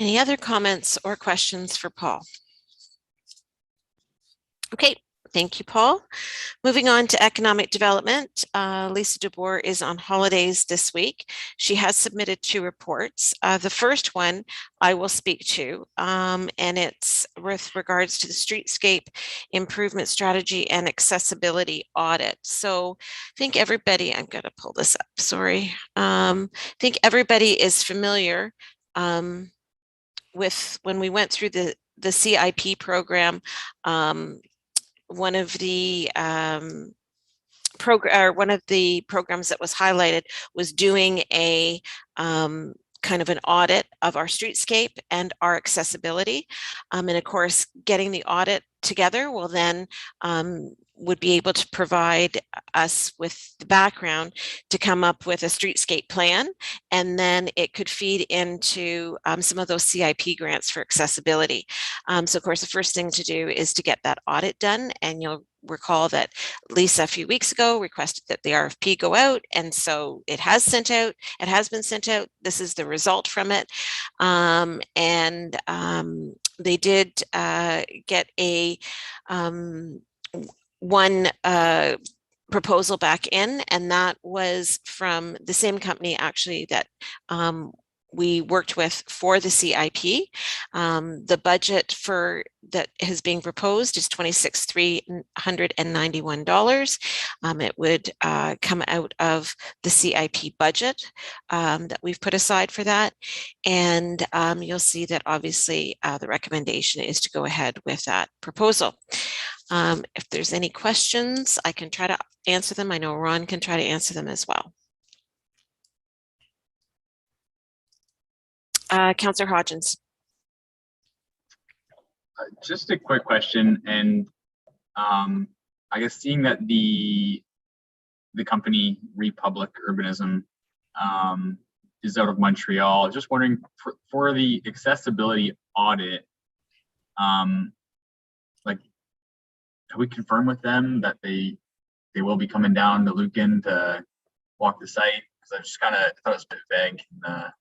Any other comments or questions for Paul? Okay, thank you, Paul. Moving on to economic development. Lisa DeBoer is on holidays this week. She has submitted 2 reports. The first one I will speak to, and it's with regards to the streetscape improvement strategy and accessibility audit. So I think everybody, I'm going to pull this up, sorry. I think everybody is familiar with when we went through the CIP program. One of the programs that was highlighted was doing a kind of an audit of our streetscape and our accessibility. And of course, getting the audit together will then would be able to provide us with the background to come up with a streetscape plan, and then it could feed into some of those CIP grants for accessibility. So of course, the first thing to do is to get that audit done, and you'll recall that Lisa a few weeks ago requested that the RFP go out, and so it has been sent out. This is the result from it. They did get a one proposal back in, and that was from the same company actually that we worked with for the CIP. The budget for that is being proposed is $26,391. It would come out of the CIP budget that we've put aside for that. And you'll see that obviously the recommendation is to go ahead with that proposal. If there's any questions, I can try to answer them. I know Ron can try to answer them as well. Councillor Hodgins. Just a quick question, and I guess seeing that the company Republic Urbanism is out of Montreal, just wondering for the accessibility audit, like, can we confirm with them that they will be coming down to Lucan to walk the site? Because I just kind of thought it was a bit vague in the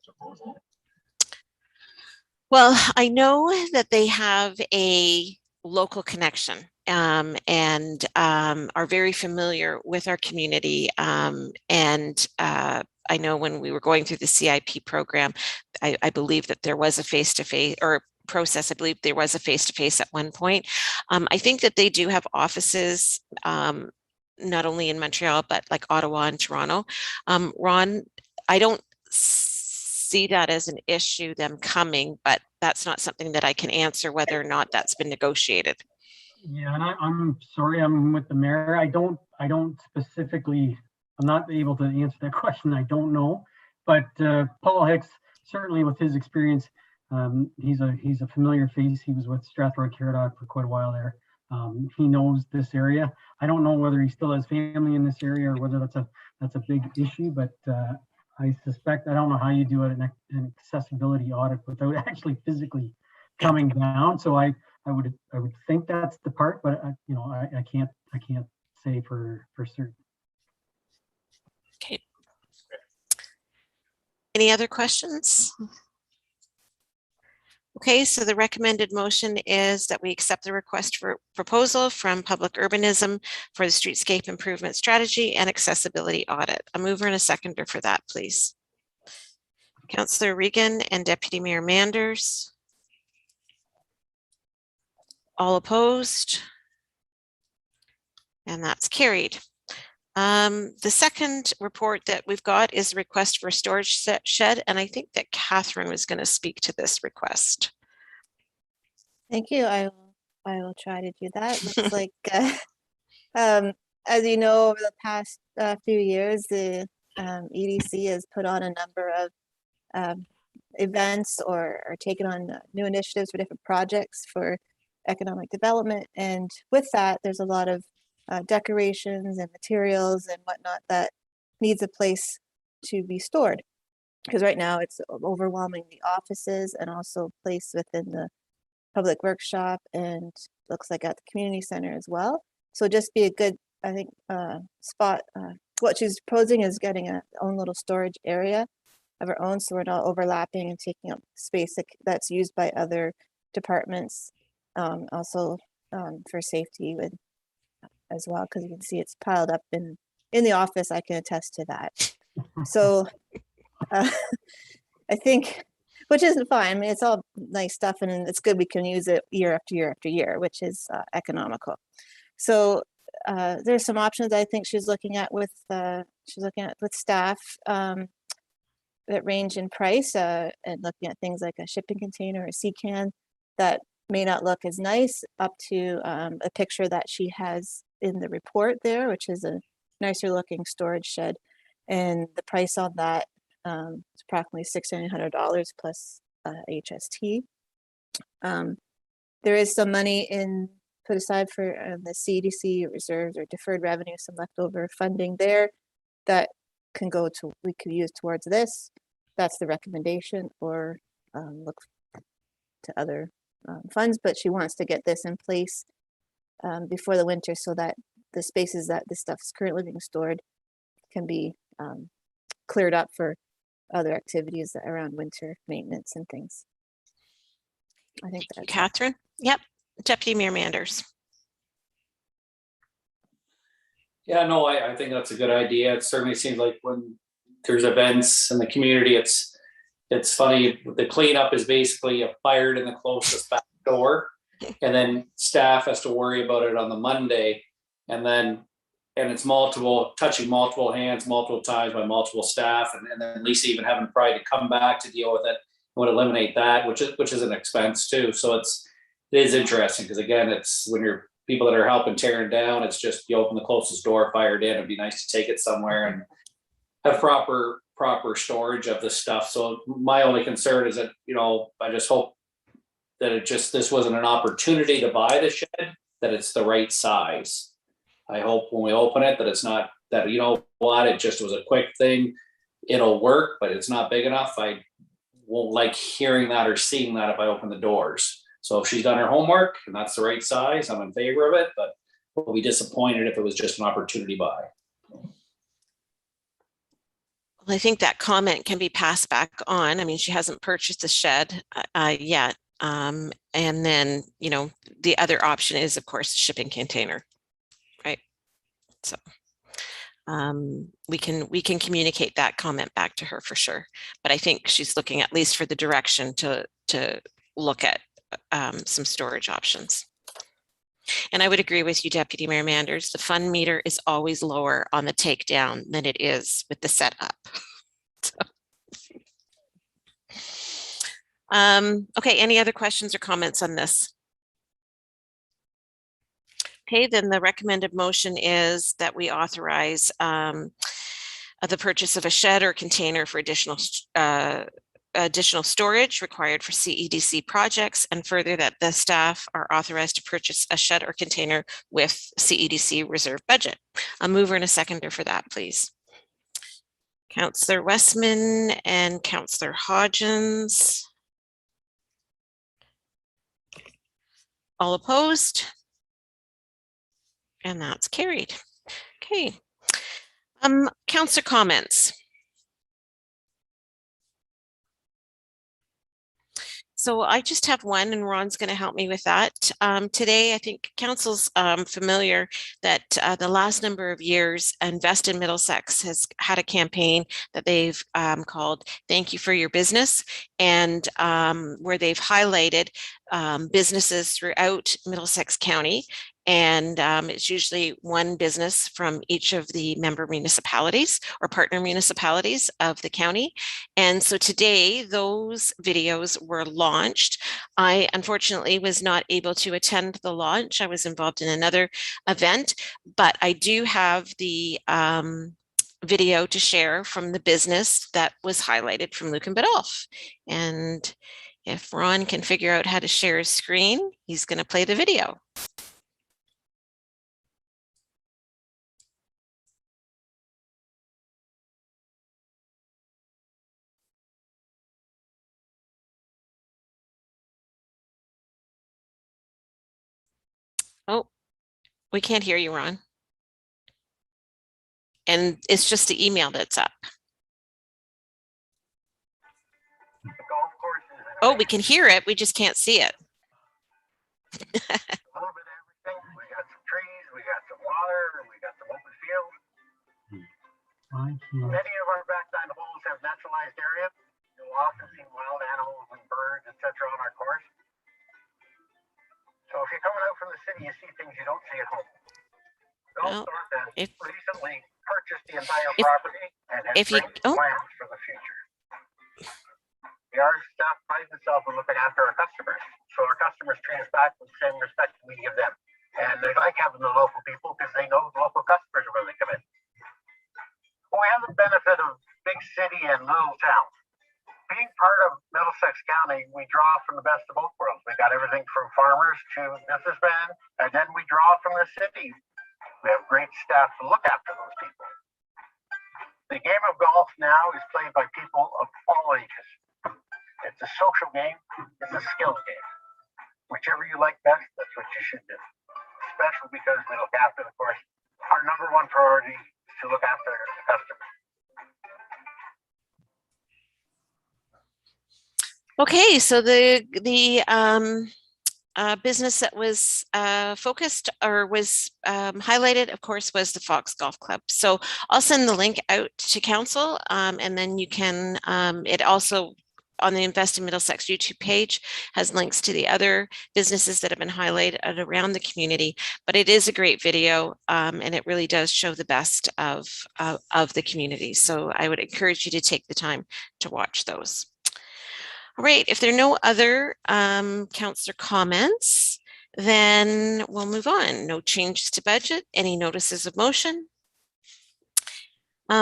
proposal. Well, I know that they have a local connection and are very familiar with our community. I know when we were going through the CIP program, I believe that there was a face-to-face or process. I believe there was a face-to-face at one point. I think that they do have offices not only in Montreal, but like Ottawa and Toronto. Ron, I don't see that as an issue, them coming, but that's not something that I can answer whether or not that's been negotiated. Yeah, and I'm sorry, I'm with the mayor. I don't specifically, I'm not able to answer that question. I don't know, but Paul Hicks, certainly with his experience, he's a familiar face. He was with Strathroy Caradoc for quite a while there. He knows this area. I don't know whether he still has family in this area or whether that's a big issue, but I suspect, I don't know how you do an accessibility audit without actually physically coming down. So I would think that's the part, but you know, I can't say for certain. Okay. Any other questions? Okay, so the recommended motion is that we accept the request for proposal from Public Urbanism for the streetscape improvement strategy and accessibility audit. A mover and a seconder for that, please. Councillor Regan and Deputy Mayor Manders. All opposed? And that's carried. The second report that we've got is a request for a storage shed, and I think that Catherine was going to speak to this request. Thank you. I will try to do that. Looks like, as you know, over the past few years, the EDC has put on a number of events or taken on new initiatives for different projects for economic development. And with that, there's a lot of decorations and materials and whatnot that needs a place to be stored. Because right now it's overwhelming the offices and also placed within the public workshop and looks like at the community center as well. So just be a good, I think, spot. What she's proposing is getting a own little storage area of our own, so we're not overlapping and taking up space that's used by other departments. Also for safety with as well, because you can see it's piled up in the office. I can attest to that. So I think, which isn't fine. I mean, it's all nice stuff, and it's good we can use it year after year after year, which is economical. So there's some options I think she's looking at with staff that range in price and looking at things like a shipping container, a sea can that may not look as nice, up to a picture that she has in the report there, which is a nicer looking storage shed. And the price on that is approximately $600 plus HST. There is some money put aside for the CDC reserves or deferred revenue, some leftover funding there that we could use towards this. That's the recommendation, or look to other funds, but she wants to get this in place before the winter so that the spaces that this stuff is currently being stored can be cleared up for other activities around winter maintenance and things. I think that's Catherine. Yep. Deputy Mayor Manders. Yeah, no, I think that's a good idea. It certainly seems like when there's events in the community. It's funny. The cleanup is basically fired in the closest back door, and then staff has to worry about it on the Monday, and it's touching multiple hands multiple times by multiple staff, and then Lisa even having probably to come back to deal with it. Would eliminate that, which is an expense too. So it is interesting because again, it's when you're people that are helping tearing down, it's just you open the closest door, fired in. It'd be nice to take it somewhere and have proper storage of the stuff. So my only concern is that, I just hope that this wasn't an opportunity to buy the shed, that it's the right size. I hope when we open it that it's not that, it just was a quick thing. It'll work, but it's not big enough. I won't like hearing that or seeing that if I open the doors. So if she's done her homework and that's the right size, I'm in favor of it, but we'll be disappointed if it was just an opportunity buy. Well, I think that comment can be passed back on. I mean, she hasn't purchased a shed yet. And then, the other option is, of course, the shipping container, right? So we can communicate that comment back to her for sure. But I think she's looking at least for the direction to look at some storage options. And I would agree with you, Deputy Mayor Manders, the fund meter is always lower on the takedown than it is with the setup. Okay, any other questions or comments on this? Okay, then the recommended motion is that we authorize the purchase of a shed or container for additional storage required for CEDC projects, and further that the staff are authorized to purchase a shed or container with CEDC reserve budget. A mover and a seconder for that, please. Councillor Westman and Councillor Hodgins. All opposed? And that's carried. Okay. Councillor comments. So I just have one, and Ron's going to help me with that. Today, I think council's familiar that the last number of years, Invest in Middlesex has had a campaign that they've called Thank You for Your Business, and where they've highlighted businesses throughout Middlesex County. And it's usually one business from each of the member municipalities or partner municipalities of the county. And so today those videos were launched. I unfortunately was not able to attend the launch. I was involved in another event, but I do have the video to share from the business that was highlighted from Lucan Biddulph. And if Ron can figure out how to share his screen, he's going to play the video. Oh, we can't hear you, Ron. And it's just the email that's up. Oh, we can hear it. We just can't see it. A little bit of everything. We got some trees, we got some water, we got some open field. Many of our backside holes have naturalized areas. You'll often see wild animals and birds, etc. on our course. So if you're coming out from the city, you see things you don't see at home. Gulfthorpe has recently purchased the entire property and has great plans for the future. Our staff prides itself on looking after our customers. So our customers treat us back with the same respect we give them. And they like having the local people because they know the local customers are when they come in. Well, we have the benefit of big city and little town. Being part of Middlesex County, we draw from the best of both worlds. We got everything from farmers to businessmen, and then we draw from the city. We have great staff to look after those people. The game of golf now is played by people of all ages. It's a social game. It's a skill game. Whichever you like best, that's what you should do. Especially because we look after, of course, our number one priority is to look after the customer. Okay, so the business that was focused or was highlighted, of course, was the Fox Golf Club. So I'll send the link out to council, and then you can, it also on the Invest in Middlesex YouTube page has links to the other businesses that have been highlighted around the community. But it is a great video, and it really does show the best of the community. So I would encourage you to take the time to watch those. All right, if there are no other councillor comments, then we'll move on. No changes to budget, any notices of motion?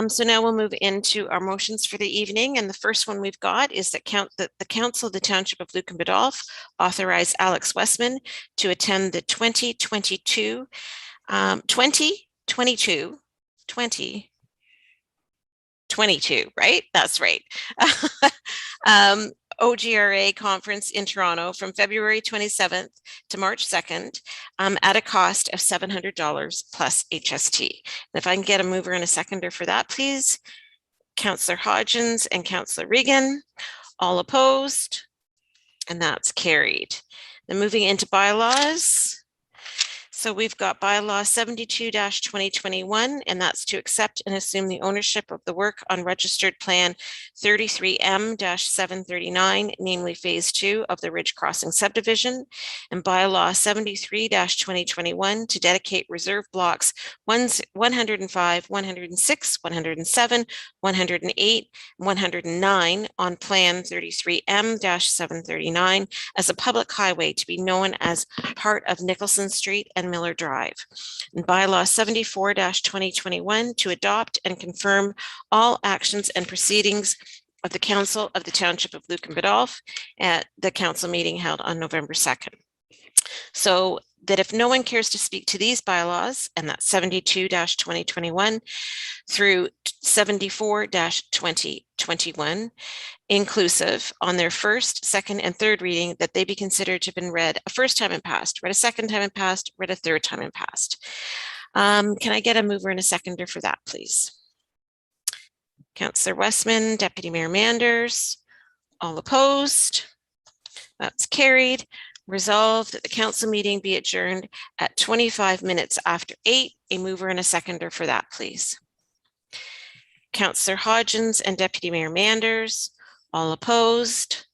So now we'll move into our motions for the evening. And the first one we've got is that the Council of the Township of Lucan Biddulph authorize Alex Westman to attend the 2022, right? That's right. OGRA conference in Toronto from February 27th to March 2nd at a cost of $700 plus HST. And if I can get a mover and a seconder for that, please. Councillor Hodgins and Councillor Regan, all opposed, and that's carried. Then moving into bylaws. So we've got bylaw 72-2021, and that's to accept and assume the ownership of the work on registered plan 33M-739, namely phase 2 of the Ridge Crossing subdivision, and bylaw 73-2021 to dedicate reserve blocks 105, 106, 107, 108, 109 on plan 33M-739 as a public highway to be known as part of Nicholson Street and Miller Drive. And bylaw 74-2021 to adopt and confirm all actions and proceedings of the Council of the Township of Lucan Biddulph at the council meeting held on November 2nd. So that if no one cares to speak to these bylaws, and that's 72-2021 through 74-2021, inclusive, on their first, second, and third reading, that they be considered to have been read a first time and passed, read a second time and passed, read a third time and passed. Can I get a mover and a seconder for that, please? Councillor Westman, Deputy Mayor Manders, all opposed? That's carried. Resolved that the council meeting be adjourned at 25 minutes after 8. A mover and a seconder for that, please. Councillor Hodgins and Deputy Mayor Manders, all opposed,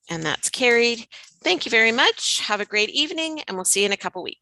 and that's carried. Thank you very much. Have a great evening, and we'll see you in a couple weeks.